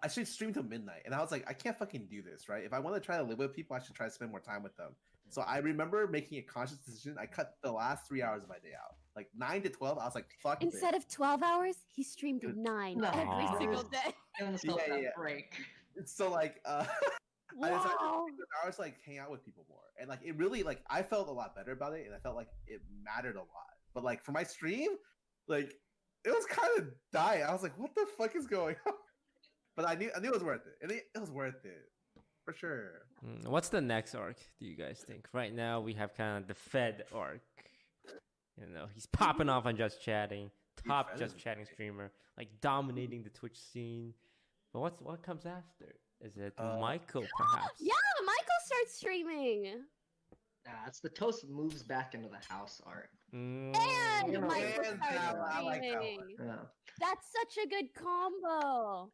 I should stream till midnight, and I was like, I can't fucking do this, right? If I want to try to live with people, I should try to spend more time with them. So I remember making a conscious decision. I cut the last 3 hours of my day out, like 9 to 12. I was like, fuck. Instead of 12 hours, he streamed 9 every single day. Yeah. Break. So like, wow. I was like hang out with people more, and like it really like I felt a lot better about it, and I felt like it mattered a lot. But like for my stream, like it was kind of dying. I was like, what the fuck is going on? But I knew it was worth it. And it was worth it. for sure. What's the next arc, do you guys think? Right now, we have kind of the Fed arc. You know, he's popping off on Just Chatting, top Fed Just is Chatting streamer, like dominating the Twitch scene. But what comes after? Is it Michael, perhaps? Yeah, Michael starts streaming. It's the Toast moves back into the house art. And You know, Michael and starts I like that one. streaming. Yeah. That's such a good combo.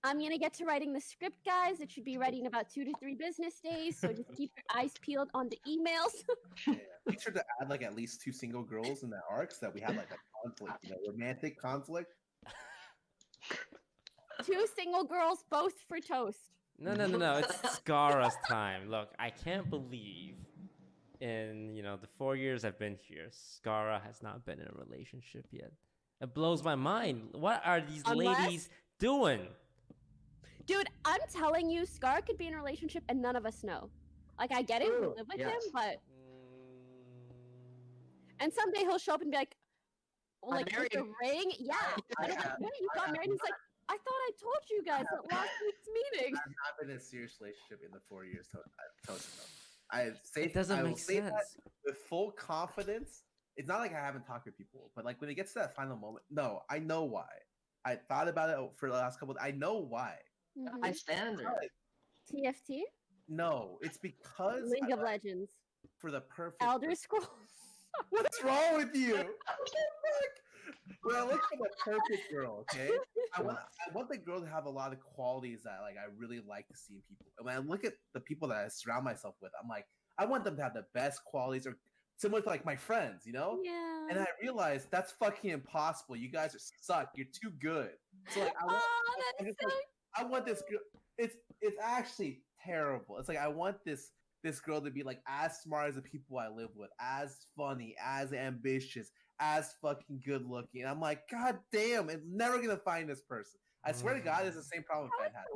I'm gonna get to writing the script, guys. It should be ready in about 2 to 3 business days. So just keep your eyes peeled on the emails. Yeah. Make sure to add like at least 2 single girls in that arc so that we have like a conflict, romantic conflict. 2 single girls, both for Toast. No. It's Scarra's time. Look, I can't believe in the 4 years I've been here, Scarra has not been in a relationship yet. It blows my mind. What are these ladies doing? Dude, I'm telling you, Scar could be in a relationship and none of us know. Like, I get it, we live with him, but... And someday he'll show up and be like, with the ring? Yeah. What, you got married? He's like, I thought I told you guys at last week's meeting. I've not been in a serious relationship in the 4 years. It doesn't make sense. That with full confidence. It's not like I haven't talked to people, but like when it gets to that final moment, no, I know why. I thought about it for the last couple. I know why. Mm-hmm. High standard. TFT? No, it's because League of Legends. For the perfect Elder Scrolls. What's wrong with you? When I look for the perfect girl, okay, I want the girl to have a lot of qualities that like I really like to see in people. And when I look at the people that I surround myself with, I'm like, I want them to have the best qualities or similar to like my friends, Yeah. And I realized that's fucking impossible. You guys are suck. You're too good. So like, I want this girl. It's actually terrible. It's like I want this girl to be like as smart as the people I live with, as funny, as ambitious, as fucking good looking. And I'm like, God damn, I'm never gonna find this person. I swear to God, it's the same problem Fed had.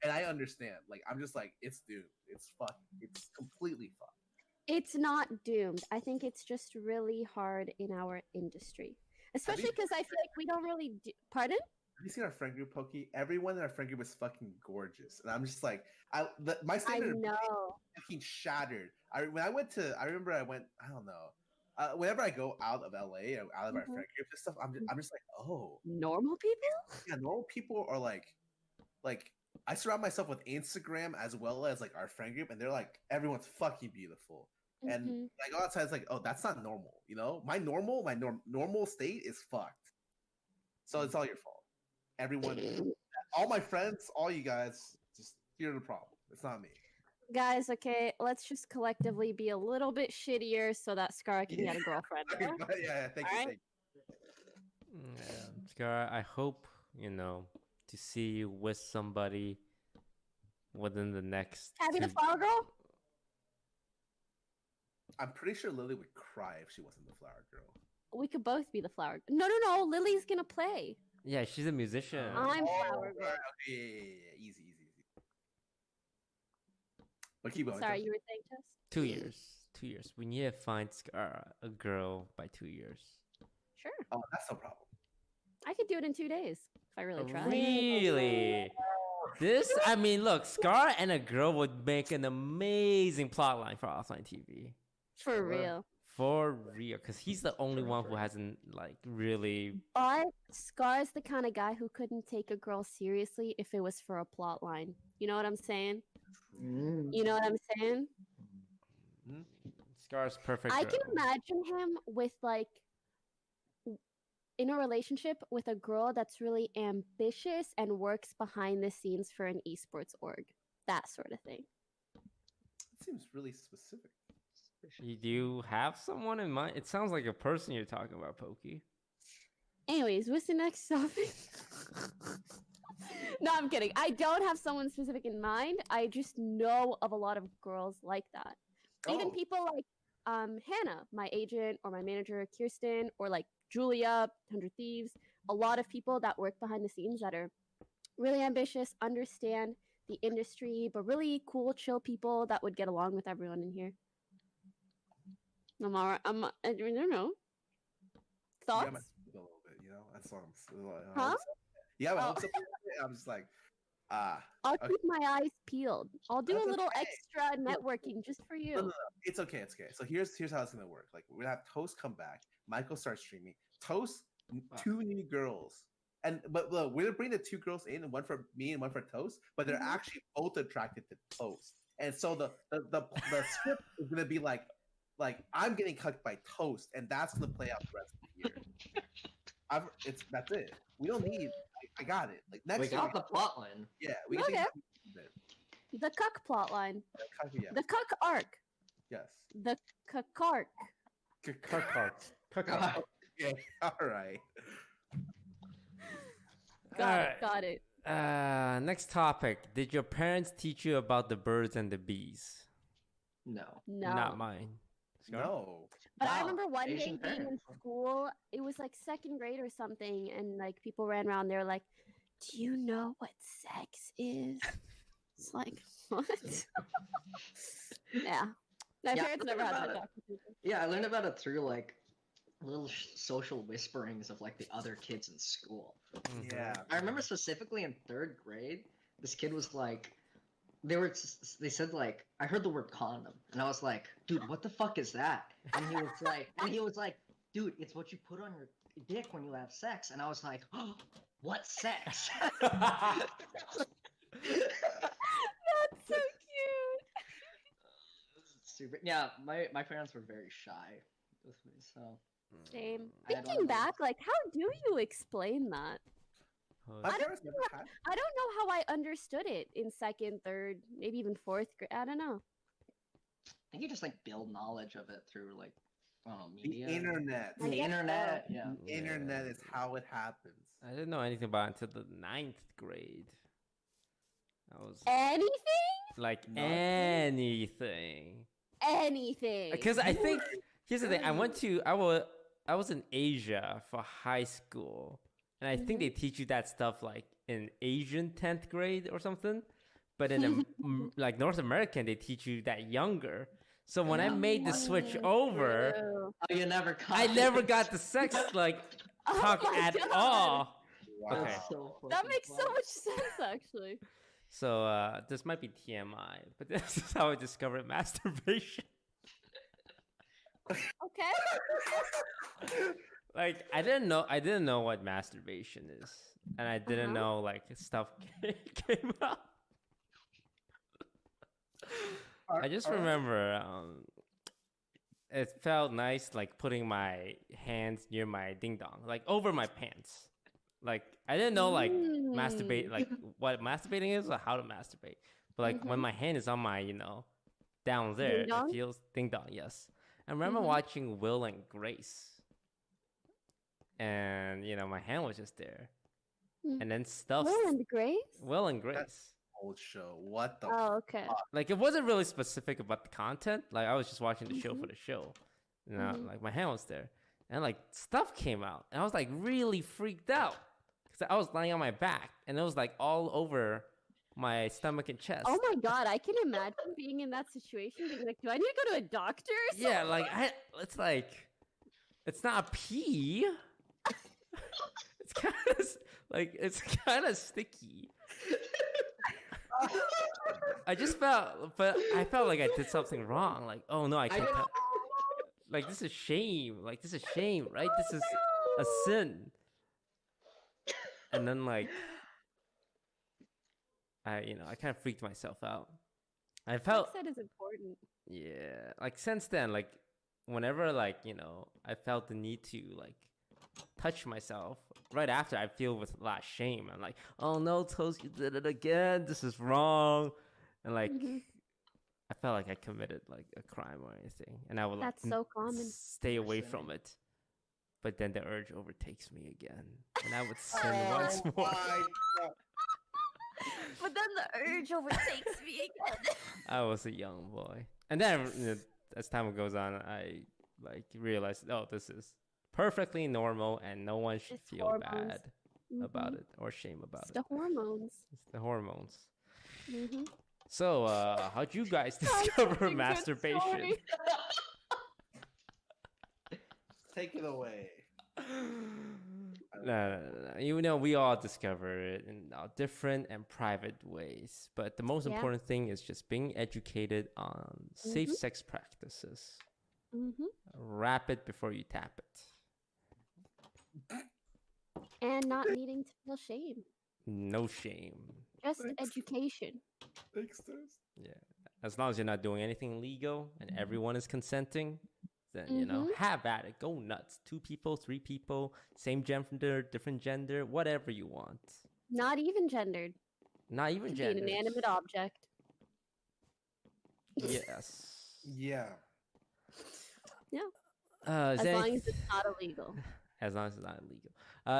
And I understand. Like, I'm just like, it's doomed. It's fucked. It's completely fucked. It's not doomed. I think it's just really hard in our industry. Especially because I feel like we don't really do... Pardon? Have you seen our friend group, Pokey? Everyone in our friend group is fucking gorgeous. And I'm just like, my I standard know. fucking shattered. I remember I went, I don't know. Whenever I go out of LA, or out of our friend group and stuff, I'm just like, oh. Normal people? Yeah, normal people are like I surround myself with Instagram as well as like our friend group, and they're like, everyone's fucking beautiful. And I go outside, it's like, oh, that's not normal, My normal state is fucked. So it's all your fault. Everyone, all my friends, all you guys, just you're the problem. It's not me. Guys, okay, let's just collectively be a little bit shittier so that Scar can get a girlfriend. Yeah, thank you. Scar, I hope, to see you with somebody within the next... Having a flower girl? I'm pretty sure Lily would cry if she wasn't the flower girl. We could both be the flower. No. Lily's gonna play. Yeah, she's a musician. I'm flower girl. Yeah. Easy. But keep going. Sorry, you were saying, Tess? 2 years. 2 years. We need to find Scar a girl by 2 years. Sure. Oh, that's no problem. I could do it in 2 days if I really tried. Really? Look, Scar and a girl would make an amazing plotline for offline TV. For real. For real, because he's the only one who hasn't really. But Scar's the kind of guy who couldn't take a girl seriously if it was for a plot line. You know what I'm saying? You know what I'm saying? Scar's perfect. I can imagine him with in a relationship with a girl that's really ambitious and works behind the scenes for an esports org. That sort of thing. It seems really specific. Do you have someone in mind? It sounds like a person you're talking about, Pokey. Anyways, what's the next topic? No, I'm kidding. I don't have someone specific in mind. I just know of a lot of girls like that. Even people like Hannah, my agent, or my manager, Kirsten, or like Julia, 100 Thieves. A lot of people that work behind the scenes that are really ambitious, understand the industry, but really cool, chill people that would get along with everyone in here. I don't know. Thoughts? A little bit, that's all. Huh? Yeah, I'm just like, I'll keep my eyes peeled. I'll do That's a little okay. extra networking just for you. No. It's okay. It's okay. So here's how it's gonna work. Like we're gonna have Toast come back. Michael starts streaming. Toast, two new girls. But look, we're gonna bring the two girls in, one for me and one for Toast. But they're actually both attracted to Toast. And so the script is gonna be like I'm getting cucked by Toast, and that's gonna play out the rest of the year. That's it. We don't need. I got it. Like next. We got the plot line. Yeah, we Okay. can. The cuck plot line. Yeah. The cuck arc. Yes. The cuck arc. Cook. Yeah. All right. Got it. Next topic. Did your parents teach you about the birds and the bees? No. Not mine. No. But I Wow, remember one day Asian being in parents. school. It was like second grade or something, and like people ran around. They were like, "Do you know what sex is?" It's like, what? Yeah. My Yeah, parents I never learned had that about it. talk with people. Yeah, I learned about it through like little social whisperings of like the other kids in school. Yeah. I remember specifically in third grade, this kid was like, they said like, I heard the word condom, and I was like, dude, what the fuck is that? And he was like, dude, it's what you put on your dick when you have sex. And I was like, oh, what sex? That's so cute. Super. Yeah, my parents were very shy with me, so. Same. I don't Thinking know. back, like, how do you explain that? My I don't parents never had. I don't know how I understood it in second, third, maybe even fourth grade. I don't know. I think you just like build knowledge of it through like, I don't know, The media. internet. I The guess internet, so. yeah. The internet is how it happens. I didn't know anything about it until the 9th grade. I was Anything? like Nothing. anything. Anything. Because I think here's the thing. I was in Asia for high school, and I think they teach you that stuff like in Asian 10th grade or something. But in like North American, they teach you that younger. So when I made the switch over, True. Oh, you never got I never it. got the sex like Oh talk my at God. all. Wow. Okay. That's so That fucking makes so funny. much sense, actually. So this might be TMI, but this is how I discovered masturbation. Okay. Like I didn't know what masturbation is, and I didn't know like stuff came out. I just remember it felt nice, like putting my hands near my ding dong, like over my pants. Like I didn't know like masturbate, like what masturbating is or how to masturbate. But like when my hand is on my, down there, Ding dong? it feels ding dong. Yes, I remember watching Will and Grace, and my hand was just there, and then stuff. Will and Grace? Will and Grace. Old show. What the? Oh, okay. Like it wasn't really specific about the content. Like I was just watching the show for the show. Like my hand was there, and like stuff came out, and I was like really freaked out because I was lying on my back, and it was like all over my stomach and chest. Oh my God, I can imagine being in that situation, being like, do I need to go to a doctor or something? Yeah, like it's like it's not pee. It's kind of sticky. I felt like I did something wrong. Like, oh no, I can't. Like this is shame. Like this is shame, right? This is a sin. And then like, I kind of freaked myself out. I felt. Sex ed is important. Yeah, like since then, like whenever like I felt the need to like touch myself. Right after, I feel with a lot of shame. I'm like, oh no, Toast, you did it again. This is wrong. And like, I felt like I committed like a crime or anything, and I would like That's so common. stay away from it. But then the urge overtakes me again, and I would sin once more. My God. But then the urge overtakes me again. I was a young boy, and then as time goes on, I like realized, oh, this is perfectly normal, and no one should It's feel hormones. bad about it or shame about It's it. the hormones. It's the hormones. Mm-hmm. So, how'd you guys That's such a discover good masturbation? story. Take it away. No. You know, we all discover it in different and private ways. But the most important thing is just being educated on safe sex practices. Wrap it before you tap it. And not needing to feel shame. No shame. Just education. Thanks, Toast. Yeah. As long as you're not doing anything illegal and everyone is consenting, then, you know, have at it. Go nuts. 2 people, 3 people, same gender, different gender, whatever you want. Not even gendered. Not even Could gendered. be an inanimate object. Yes. Yeah. As long as it's not illegal. As long as it's not illegal.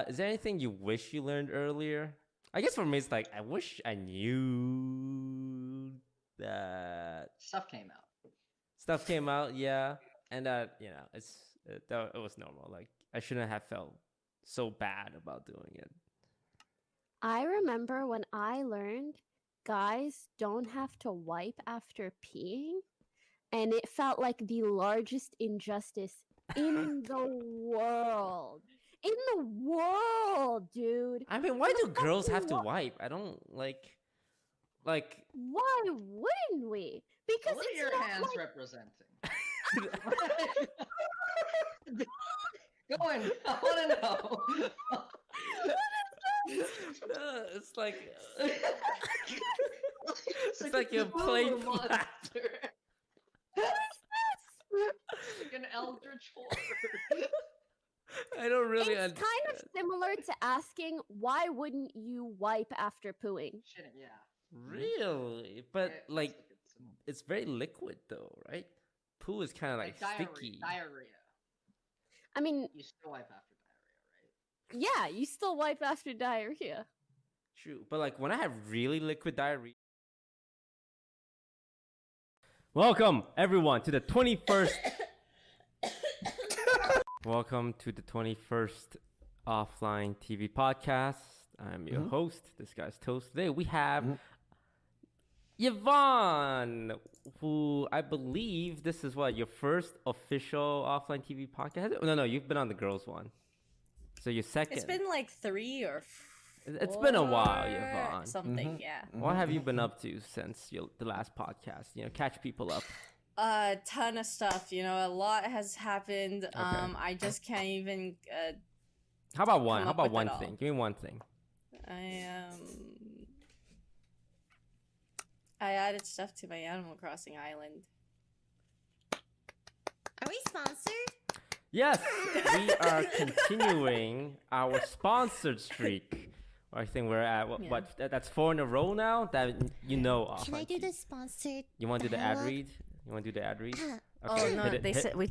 Is there anything you wish you learned earlier? I guess for me, it's like, I wish I knew that Stuff came out. Stuff came out, yeah. And you know, it was normal. Like, I shouldn't have felt so bad about doing it. I remember when I learned guys don't have to wipe after peeing, and it felt like the largest injustice in the world. In the world, dude. I mean, why do girls have to wipe? I don't like. Why wouldn't we? Because What it's are your not hands like... representing? Go on, I want to know. It's like it's like you're playing monster. What is this? Like an eldritch horror. I don't really. It's kind of similar to asking why wouldn't you wipe after pooing? Shouldn't, yeah. Really, but Yeah, like, it's it's very liquid though, right? Poo is kind of like sticky. Diarrhea. I mean, You still wipe after diarrhea, right? yeah, you still wipe after diarrhea. True, but like when I have really liquid diarrhea. Welcome everyone to the 21st. Welcome to the 21st Offline TV podcast. I'm your host. This guy's Toast. Today we have Yvonne, who I believe this is your first official offline TV podcast? No, you've been on the girls one. So your second. It's been like 3 or 4. It's been a while, Yvonne. Something, yeah. What have you been up to since the last podcast? You know, catch people up. A ton of stuff, you know, a lot has happened. Okay. I just can't even How about one? come How up about with one it all. thing? Give me one thing. I added stuff to my Animal Crossing island. Are we sponsored? Yes, we are continuing our sponsored streak. I think we're at what that's 4 in a row now. That you know. Can I do the sponsored? You want to do the ad dialogue? read? You want to do the ad read? Oh no, hit they it. said we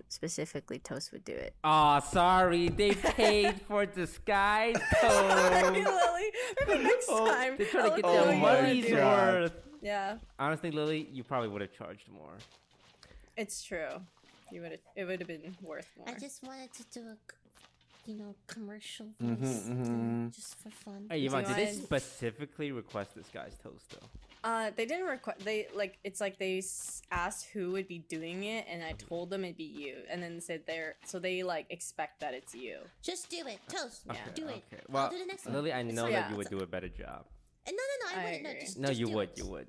specifically Toast would do it. Oh, sorry, they paid for disguise Sorry, code. Lily. Maybe next time. They're trying to get I'll their tell you money's what to do. worth. Yeah, Honestly, Lily, you probably would have charged more. it's true. It would have been worth more. I just wanted to do a, commercial voice, just for fun. Hey, Yvonne, did they want- specifically request this guy's toast though? They didn't request. They it's like they asked who would be doing it, and I told them it'd be you, and then said so they like expect that it's you. Just do it, Toast. Yeah. Do it. Okay. Well, I'll do the next one. Lily, I know Yeah. that you would do a better job. No, I I wouldn't. No, agree. just, No, just you do would. it. You would.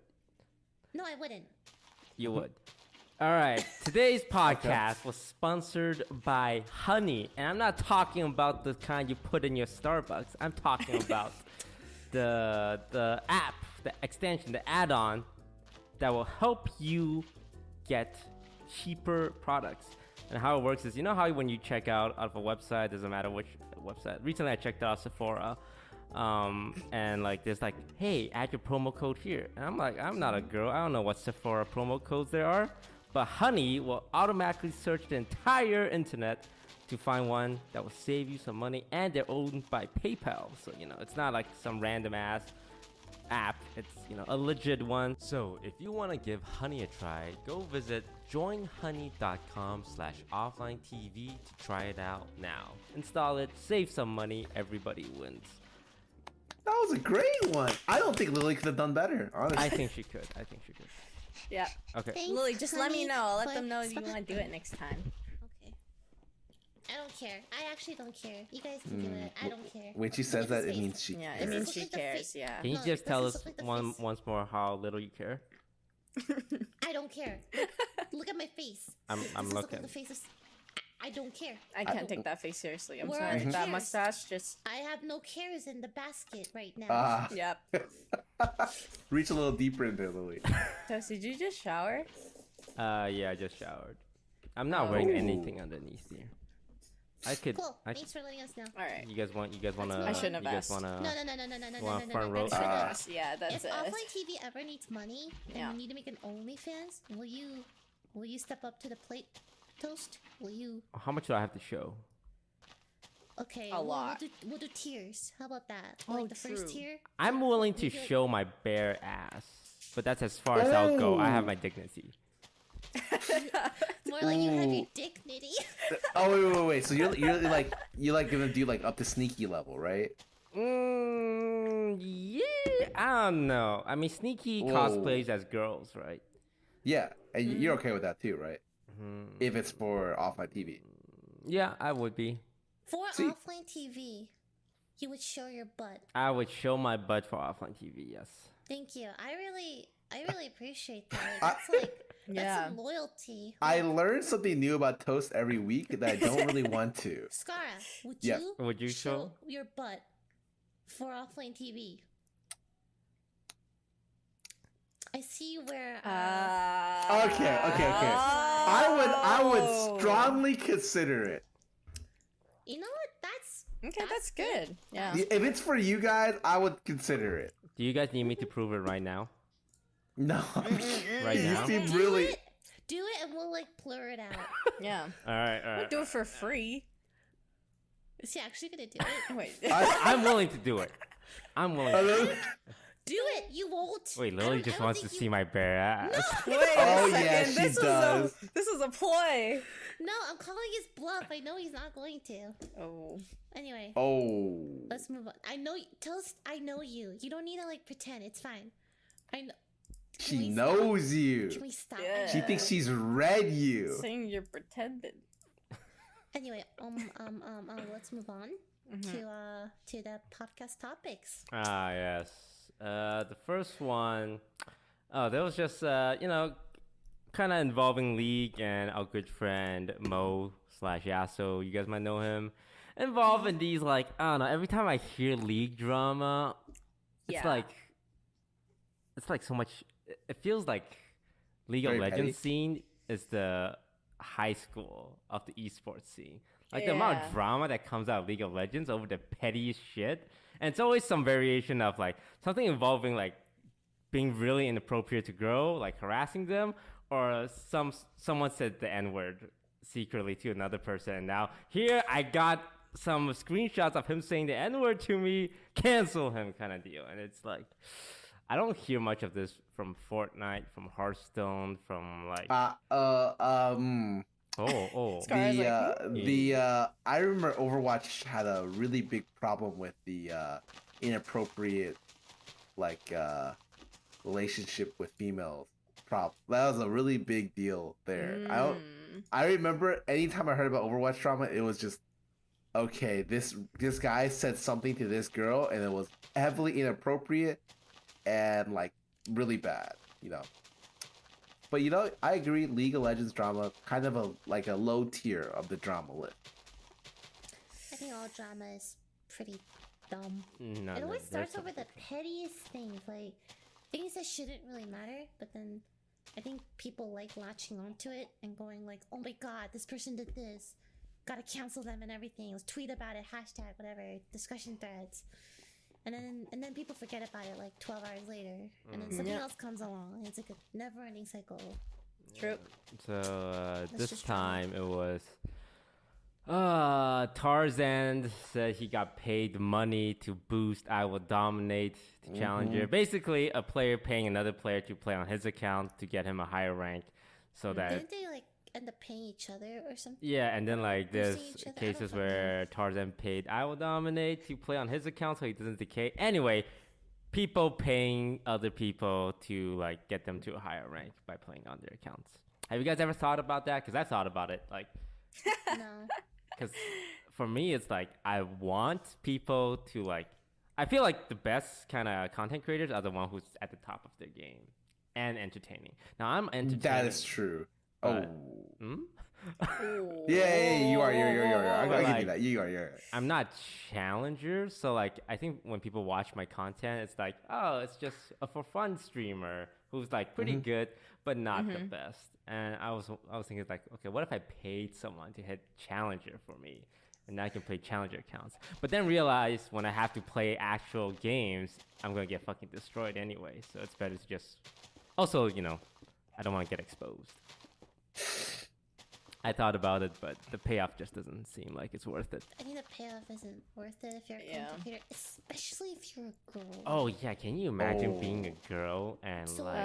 No, I wouldn't. You would. All right. Today's podcast was sponsored by Honey, and I'm not talking about the kind you put in your Starbucks. I'm talking about the app, the extension, the add-on that will help you get cheaper products. And how it works is, you know how when you check out of a website, doesn't matter which website. Recently, I checked out Sephora. And like there's like, hey, add your promo code here, and I'm like, I'm not a girl, I don't know what Sephora promo codes there are, but Honey will automatically search the entire internet to find one that will save you some money, and they're owned by PayPal, so it's not like some random ass app. It's a legit one. So if you want to give Honey a try, go visit joinhoney.com/offlinetv to try it out now. Install it, save some money, everybody wins. That was a great one. I don't think Lily could have done better, honestly. I think she could. Yeah. Okay. Thanks, Lily, just let me honey, know. I'll let for them know if you want to do sponsoring. it next time. Okay. I don't care. I actually don't care. You guys can do it. I don't care. When she says that, it means she Yeah, cares. it means Look she at the cares. fa- Yeah. Can you No, just this tell is us like the once more how little you care? I don't care. Look at my face. I'm This is looking. The face is... I don't care. I can't take that face seriously. I'm Where sorry. are the That cares? mustache just. I have no cares in the basket right now. Yep. Reach a little deeper into Lily. Toast, did you just shower? Yeah, I just showered. I'm not wearing anything underneath here. I could. Cool. I, Thanks for letting us know. All right. you guys wanna? I shouldn't have you guys asked. wanna? No. wanna front row? That's for this. Yeah, that's If it. offline TV ever needs money and Yeah. you need to make an OnlyFans, will you step up to the plate, Toast? Will you? How much do I have to show? Okay. A lot. We'll do tiers. How about that? Oh, Like the first true. tier. I'm willing to Maybe like- show my bare ass, but that's as far as I'll go. I have my dignity. More like you have your dignity. Oh wait. So you're like gonna do like up to sneaky level, right? Yeah, I don't know. I mean, sneaky Whoa. cosplays as girls, right? Yeah, and you're okay with that too, right? If it's for offline TV. Yeah, I would be. For See. offline TV, you would show your butt. I would show my butt for offline TV. Yes. Thank you. I really appreciate that. That's like Yeah. that's some loyalty. I learn something new about Toast every week that I don't really want to. Skara, would Yeah. you Would you show your butt for offline TV? I see where. Okay. I would strongly consider it. You know what? That's Okay, that's good. Yeah. If it's for you guys, I would consider it. Do you guys need me to prove it right now? No, Right you now? seem Do really. it. Do it, and we'll like blur it out. Yeah. All right, all We'll right. do it for free. Is he actually gonna do it? Wait. I'm willing to do it. I'm willing. To Do it. You won't. Wait, I Lily don't- just I don't wants to think see you- my bare ass. Wait Oh, a second. yeah, she this does. This is a ploy. No, I'm calling his bluff. I know he's not going to. Oh. Anyway, Oh. let's move on. I know. Toast. I know you. You don't need to like pretend. It's fine. I know. Can She we knows Stop? you. Can we stop? Yeah. She thinks she's read you. Saying you're pretending. Anyway, let's move on to the podcast topics. Ah, yes. The first one, that was just kind of involving League and our good friend Mo / Yasso. You guys might know him. Involved in these, like, I don't know. Every time I hear League drama, it's Yeah. like so much. It feels like League of Very Legends petty. scene is the high school of the esports scene. Like the amount of Yeah. drama that comes out of League of Legends over the pettiest shit, and it's always some variation of like something involving like being really inappropriate to girl, like harassing them, or someone said the N-word secretly to another person. And now here I got some screenshots of him saying the N-word to me, cancel him kind of deal. And it's like, I don't hear much of this from Fortnite, from Hearthstone, from like Scar's I remember Overwatch had a really big problem with the inappropriate relationship with females. That was a really big deal there. I remember anytime I heard about Overwatch drama, it was just okay. This guy said something to this girl, and it was heavily inappropriate and like really bad, you know. But you know, I agree. League of Legends drama, kind of a low tier of the drama list. I think all drama is pretty dumb. No, It always there's starts over the something. pettiest things, like things that shouldn't really matter, but then I think people like latching onto it and going like, "Oh my god, this person did this. Gotta cancel them and everything. Let's tweet about it, hashtag whatever, discussion threads." And then people forget about it like 12 hours later, and then something else comes along. And it's like a never-ending cycle. True. So this just time it was Tarzan said he got paid money to boost I Will Dominate to Challenger. Basically, a player paying another player to play on his account to get him a higher rank, so that Didn't they like end up paying each other or something? yeah. And then like Boosting there's each other? I cases don't fucking where Tarzan paid I Will Dominate to play on his account so he doesn't decay. Anyway, people paying other people to like get them to a higher rank by playing on their accounts. Have you guys ever thought about that? Because I thought about it. Like, No. because for me, it's like I want people to like. I feel like the best kind of content creators are the one who's at the top of their game and entertaining. Now I'm entertaining. That is true. But, Yeah, you are. I'll give like, you that. You are. I'm not challenger, so like I think when people watch my content, it's like, oh, it's just a for fun streamer who's like pretty good, but not the best. And I was thinking like, okay, what if I paid someone to hit challenger for me, and I can play challenger accounts? But then realize when I have to play actual games, I'm gonna get fucking destroyed anyway. So it's better to just. Also, I don't want to get exposed. I thought about it, but the payoff just doesn't seem like it's worth it. I think the payoff isn't worth it if you're a content creator, especially if you're a girl. Oh yeah, can you imagine being a girl and So, like?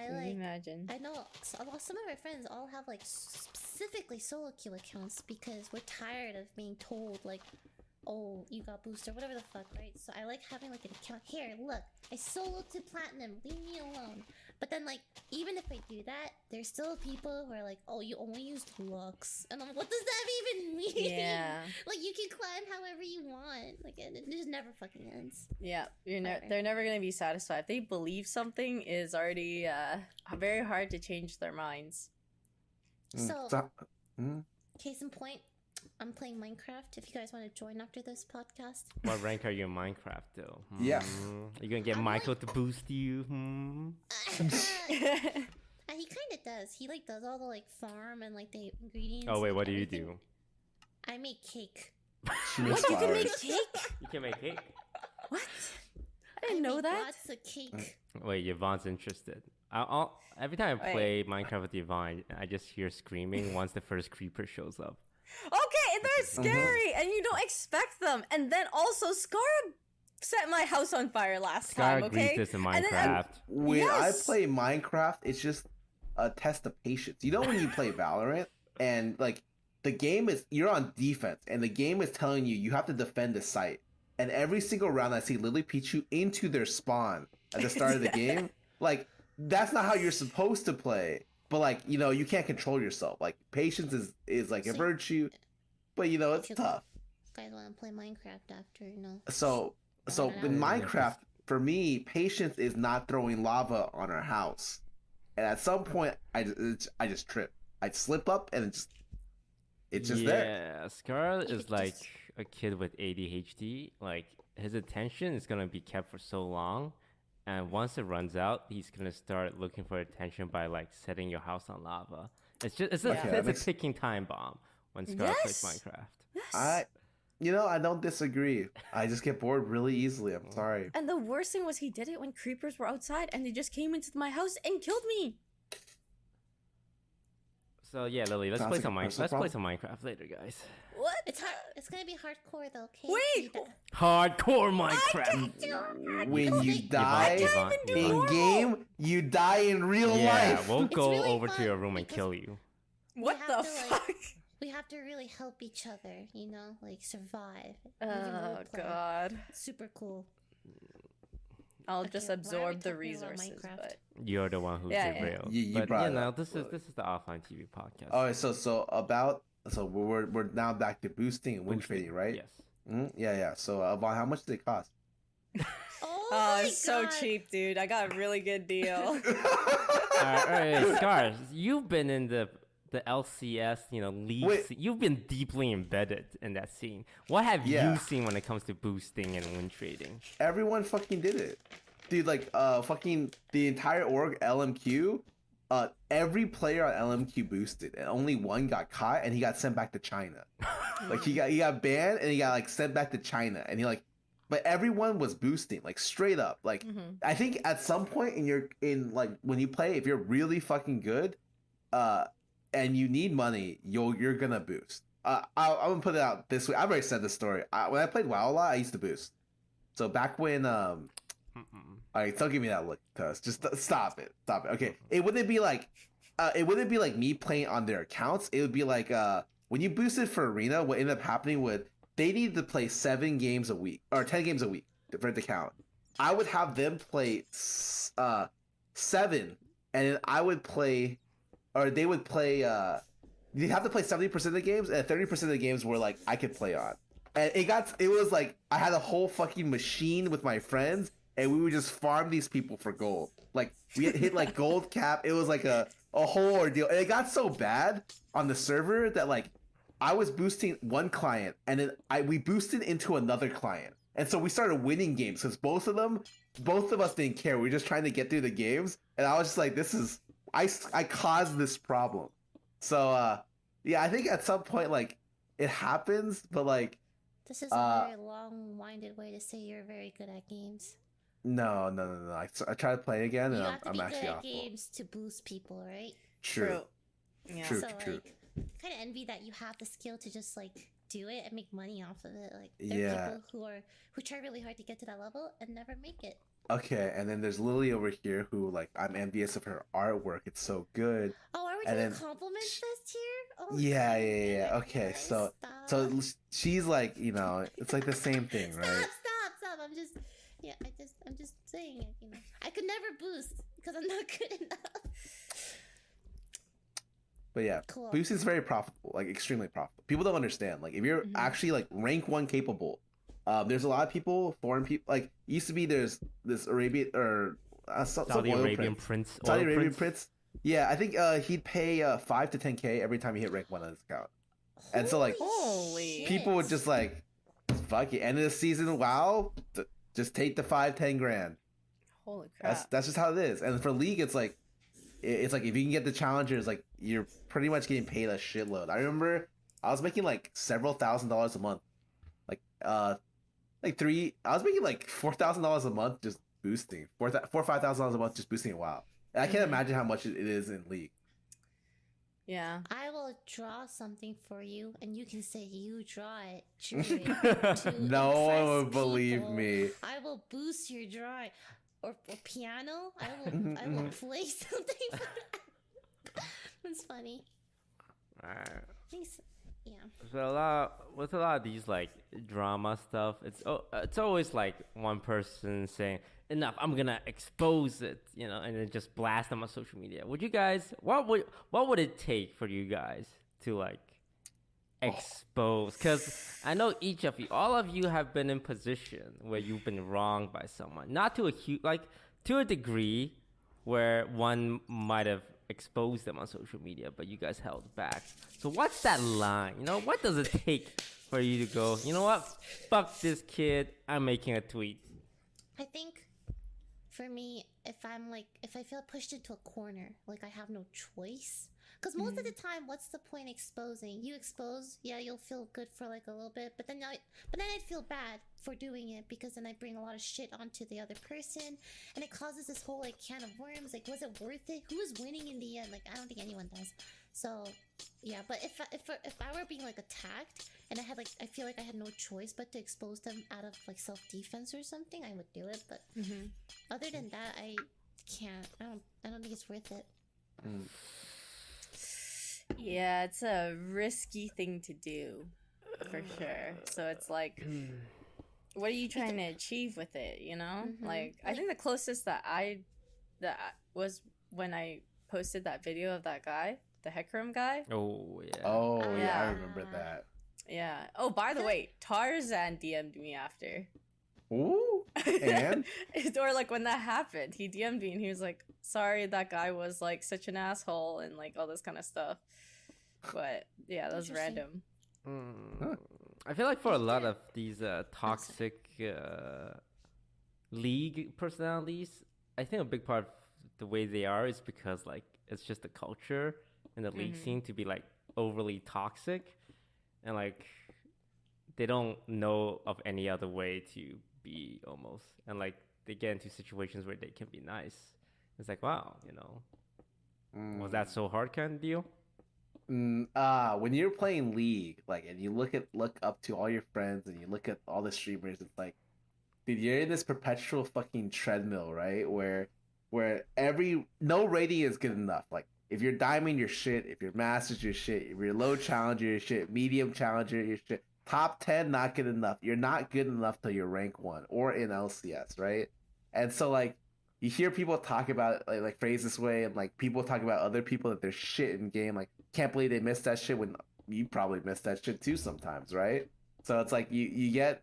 Imagine. I know some of my friends all have like specifically solo queue accounts because we're tired of being told like, oh, you got booster, whatever the fuck, right? So I like having like an account. Here, look, I soloed to platinum. Leave me alone. But then, like, even if I do that, there's still people who are like, oh, you only used Lux. And I'm like, what does that even mean? Yeah. Like, you can climb however you want. Like, it just never fucking ends. Yeah, they're never gonna be satisfied. If they believe something is already very hard to change their minds. So, case in point, I'm playing Minecraft. If you guys want to join after this podcast. What rank are you in Minecraft, though? Yeah. Are you gonna get Michael to boost you? He kind of does. He like does all the like farm and like the ingredients. Oh wait, what do you everything. do? I make cake. She makes What? You can flowers. make cake? You can make cake. What? I didn't know make that. Lots of cake. Wait, Yvonne's interested. Every time I play Minecraft with Yvonne, I just hear screaming once the first creeper shows up. Okay, they're scary, and you don't expect them. And then also, Scar set my house on fire last time. Okay, greets us in And then Minecraft. When I play Minecraft, it's just a test of patience. You know when you play Valorant and like the game is you're on defense and the game is telling you have to defend the site. And every single round I see Lily Pichu into their spawn at the start of the game. Like that's not how you're supposed to play. But like, you can't control yourself. Like patience is like a virtue. But it's tough. You guys want to play Minecraft after, So in Minecraft, for me, patience is not throwing lava on our house. And at some point, I just trip. I slip up, and it's just there. Yeah, Scar is like a kid with ADHD. Like his attention is gonna be kept for so long, and once it runs out, he's gonna start looking for attention by like setting your house on lava. It's a ticking time bomb when Scar plays Minecraft. Yes. I don't disagree. I just get bored really easily. I'm sorry. And the worst thing was he did it when creepers were outside and they just came into my house and killed me. So yeah, Lily, let's play some Minecraft later, guys. What? It's gonna be hardcore though. Okay. Wait. Hardcore Minecraft. When you die in game, you die in real life. Yeah, we'll go really over to fun your room and kill you. What the fuck? We have to really help each other, like survive. Oh god. Super cool. I'll just why are we absorb the talking about resources, Minecraft? but You're the one who's Yeah, derailed. You But brought you it know, up. this is the offline TV podcast. All right, so we're now back to boosting and win trading, right? Yes. Yeah. So Vaughn, how much did it cost? Oh, it's so cheap, dude. I got a really good deal. All right, Scars, you've been in the LCS, league. You've been deeply embedded in that scene. What have you seen when it comes to boosting and win trading? Everyone fucking did it, dude. Like, fucking the entire org LMQ. Every player on LMQ boosted, and only one got caught, and he got sent back to China. Like he got banned, and he got like sent back to China, and but everyone was boosting, like straight up. Like I think at some point when you play, if you're really fucking good, and you need money, you're gonna boost. I'm gonna put it out this way. I've already said this story. When I played WoW a lot, I used to boost. So back when all right, don't give me that look, Tuss. Just stop it. Okay, it wouldn't be like me playing on their accounts. It would be like when you boosted for Arena, what ended up happening would they needed to play 7 games a week or 10 games a week for it to count. I would have them play 7, and then I would play, or they would play you have to play 70% of the games, and 30% of the games were like I could play on. And it was like I had a whole fucking machine with my friends, and we would just farm these people for gold. Like we had hit like gold cap. It was like a whole ordeal, and it got so bad on the server that like I was boosting one client, and then we boosted into another client, and so we started winning games because both of us didn't care. We were just trying to get through the games, and I was just like, this is I caused this problem. So yeah, I think at some point like it happens, but like this is a very long-winded way to say you're very good at games. No. I try to play again, and you have to I'm be actually good at awful. games to boost people, right? True. Yeah. True. So like, kind of envy that you have the skill to just like do it and make money off of it. Like there are people who try really hard to get to that level and never make it. Okay, and then there's Lily over here who like I'm envious of her artwork. It's so good. Oh, are we doing compliment fest here? Oh, yeah. Okay, so she's like, you know, it's like the same thing, right? Stop. I'm just saying, you know, I could never boost because I'm not good enough. But yeah, cool. boosting is very profitable, like extremely profitable. People don't understand. Like if you're actually like rank 1 capable, there's a lot of people, foreign people. Like used to be there's this Arabian or Saudi Arabian prince. Saudi Arabian prince. Yeah, I think he'd pay 5 to 10K every time he hit rank 1 on his account. And so like people would just like fuck it. End of the season, wow, just take the 5-10 grand. Holy crap! That's just how it is. And for League, it's like if you can get the challengers, like you're pretty much getting paid a shitload. I remember I was making like several $1,000s a month, I was making like $4,000 a month just boosting, $5,000 a month just boosting a WoW. And I can't imagine how much it is in League. Yeah. I will draw something for you, and you can say you draw it. To no one would believe people. me. I will boost your drawing. Or piano. I will play something for that. That's funny. Thanks. Yeah. So with a lot of these like drama stuff, it's always like one person saying enough, I'm gonna expose it, you know, and then just blast them on social media. Would you guys? What would it take for you guys to like expose? Because I know all of you have been in position where you've been wronged by someone, not to to a degree where one might have exposed them on social media, but you guys held back. So what's that line? You know, what does it take for you to go, you know what? Fuck this kid. I'm making a tweet. I think for me, if I feel pushed into a corner, like I have no choice. Because most of the time, what's the point exposing? You expose, yeah, you'll feel good for like a little bit, but then I'd feel bad for doing it because then I bring a lot of shit onto the other person, and it causes this whole like can of worms. Like, was it worth it? Who is winning in the end? Like, I don't think anyone does. So, yeah. But if I were being like attacked and I feel like I had no choice but to expose them out of like self-defense or something, I would do it. But other than that, I can't. I don't think it's worth it. Yeah, it's a risky thing to do, for sure. So it's like, what are you trying to achieve with it, you know? Like, I think the closest that was when I posted that video of that guy, the Heckram guy. Oh, yeah. Oh, yeah, I remember that. Yeah. Oh, by the way, Tarzan DM'd me after. Ooh, and? Or like when that happened, he DM'd me and he was like, sorry, that guy was like such an asshole and like all this kind of stuff. But yeah, that was random. I feel like for a lot of these toxic league personalities, I think a big part of the way they are is because like it's just the culture in the league scene to be like overly toxic, and like they don't know of any other way to be almost, and like they get into situations where they can be nice. It's like, wow, you know, was that so hard kind of deal? When you're playing League, like, and you look up to all your friends and you look at all the streamers, it's like, dude, you're in this perpetual fucking treadmill, right? Where no rating is good enough. Like, if you're diamond, you're shit. If you're masters, you're shit. If you're low challenger, you're shit. Medium challenger, you're shit. Top 10, not good enough. You're not good enough till you're rank 1 or in LCS, right? And so, like, you hear people talk about like phrase this way, and like people talk about other people that they're shit in game. Like, can't believe they missed that shit when you probably missed that shit too sometimes, right? So it's like you get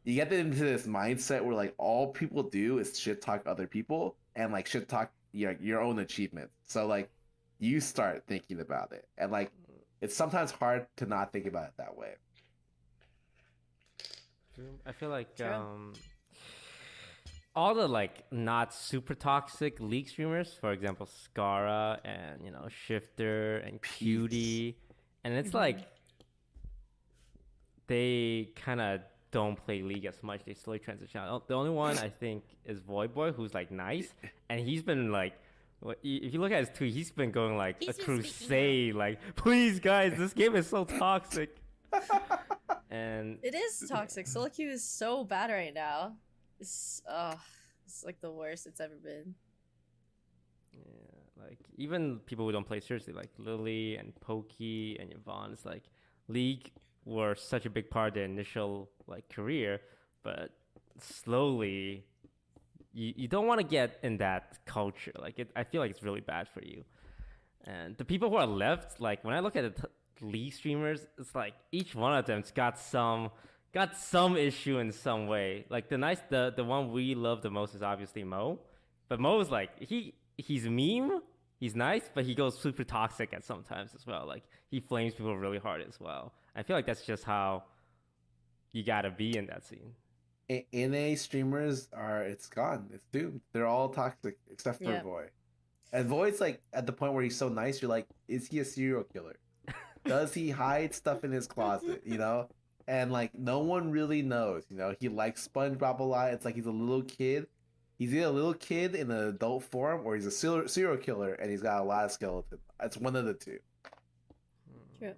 into this mindset where like all people do is shit talk other people and like shit talk your own achievements. So like you start thinking about it, and like it's sometimes hard to not think about it that way. I feel like all the like not super toxic league streamers, for example, Scara and Shifter and Cutie, and it's like they kind of don't play League as much. They slowly transition out. The only one I think is Void Boy, who's like nice, and he's been like, if you look at his tweet, he's been going like a crusade, like, please guys, this game is so toxic. And it is toxic. Solo queue is so bad right now. It's like the worst it's ever been. Yeah, like even people who don't play seriously, like Lily and Pokey and Yvonne, it's like League were such a big part of their initial like career, but slowly you don't want to get in that culture. Like I feel like it's really bad for you. And the people who are left, like when I look at the League streamers, it's like each one of them's got some issue in some way. Like the one we love the most is obviously Mo, but Mo's like he's meme, he's nice, but he goes super toxic at sometimes as well. Like he flames people really hard as well. I feel like that's just how you gotta be in that scene. NA streamers it's gone. It's doomed. They're all toxic except for Void. And Void's like at the point where he's so nice, you're like, is he a serial killer? Does he hide stuff in his closet? And like no one really knows. He likes SpongeBob a lot. It's like he's a little kid. He's either a little kid in an adult form, or he's a serial killer and he's got a lot of skeleton. It's one of the two. True.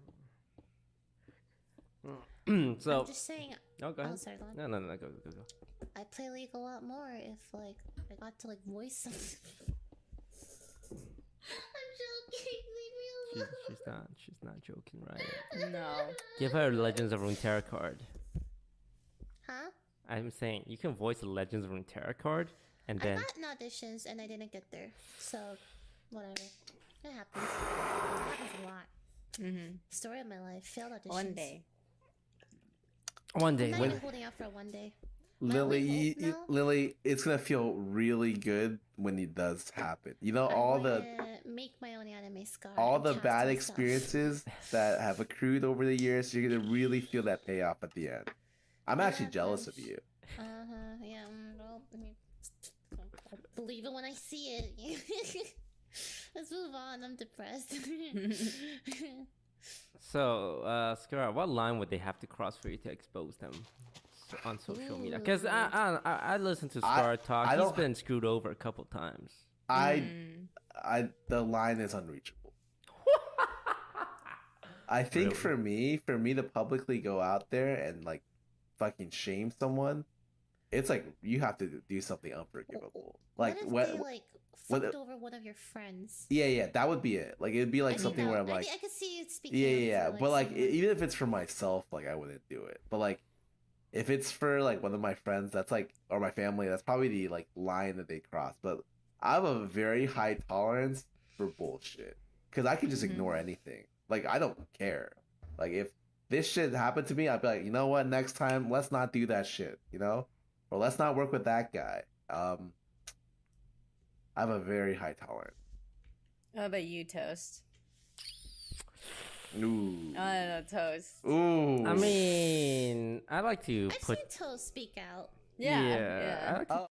So I'm just saying. Oh, go ahead. Oh, sorry, go on. No, go. I play League a lot more if like I got to like voice something. I'm joking. Leave me alone. She's not joking, right? No. Give her a Legends of Runeterra card. Huh? I'm saying you can voice a Legends of Runeterra card, and then I got in auditions and I didn't get there, so whatever. It happens. It happens a lot. Story of my life. Failed auditions. One day. I'm not even holding out for one day. Lily, it's gonna feel really good when it does happen. Make my own anime scar. All the bad experiences that have accrued over the years, you're gonna really feel that payoff at the end. I'm actually jealous of you. Yeah. Well, I'll believe it when I see it. Let's move on. I'm depressed. So, Skara, what line would they have to cross for you to expose them on social media? Because I listened to Skara talk. He's been screwed over a couple times. The line is unreachable. I think really? for me to publicly go out there and like fucking shame someone, it's like you have to do something unforgivable. Like what if they fucked over one of your friends? Yeah, that would be it. Like it'd be like something where I'm like, I could see you speaking. Yeah. But like even if it's for myself, like I wouldn't do it. But like if it's for like one of my friends, that's like, or my family, that's probably the like line that they cross. But I have a very high tolerance for bullshit because I can just ignore anything. Like I don't care. Like if this shit happened to me, I'd be like, you know what? Next time, let's not do that shit. Or let's not work with that guy. I have a very high tolerance. How about you, Toast? Ooh. I don't know, Toast. Ooh. I mean, I like to I've seen Toast speak out. Yeah. I like to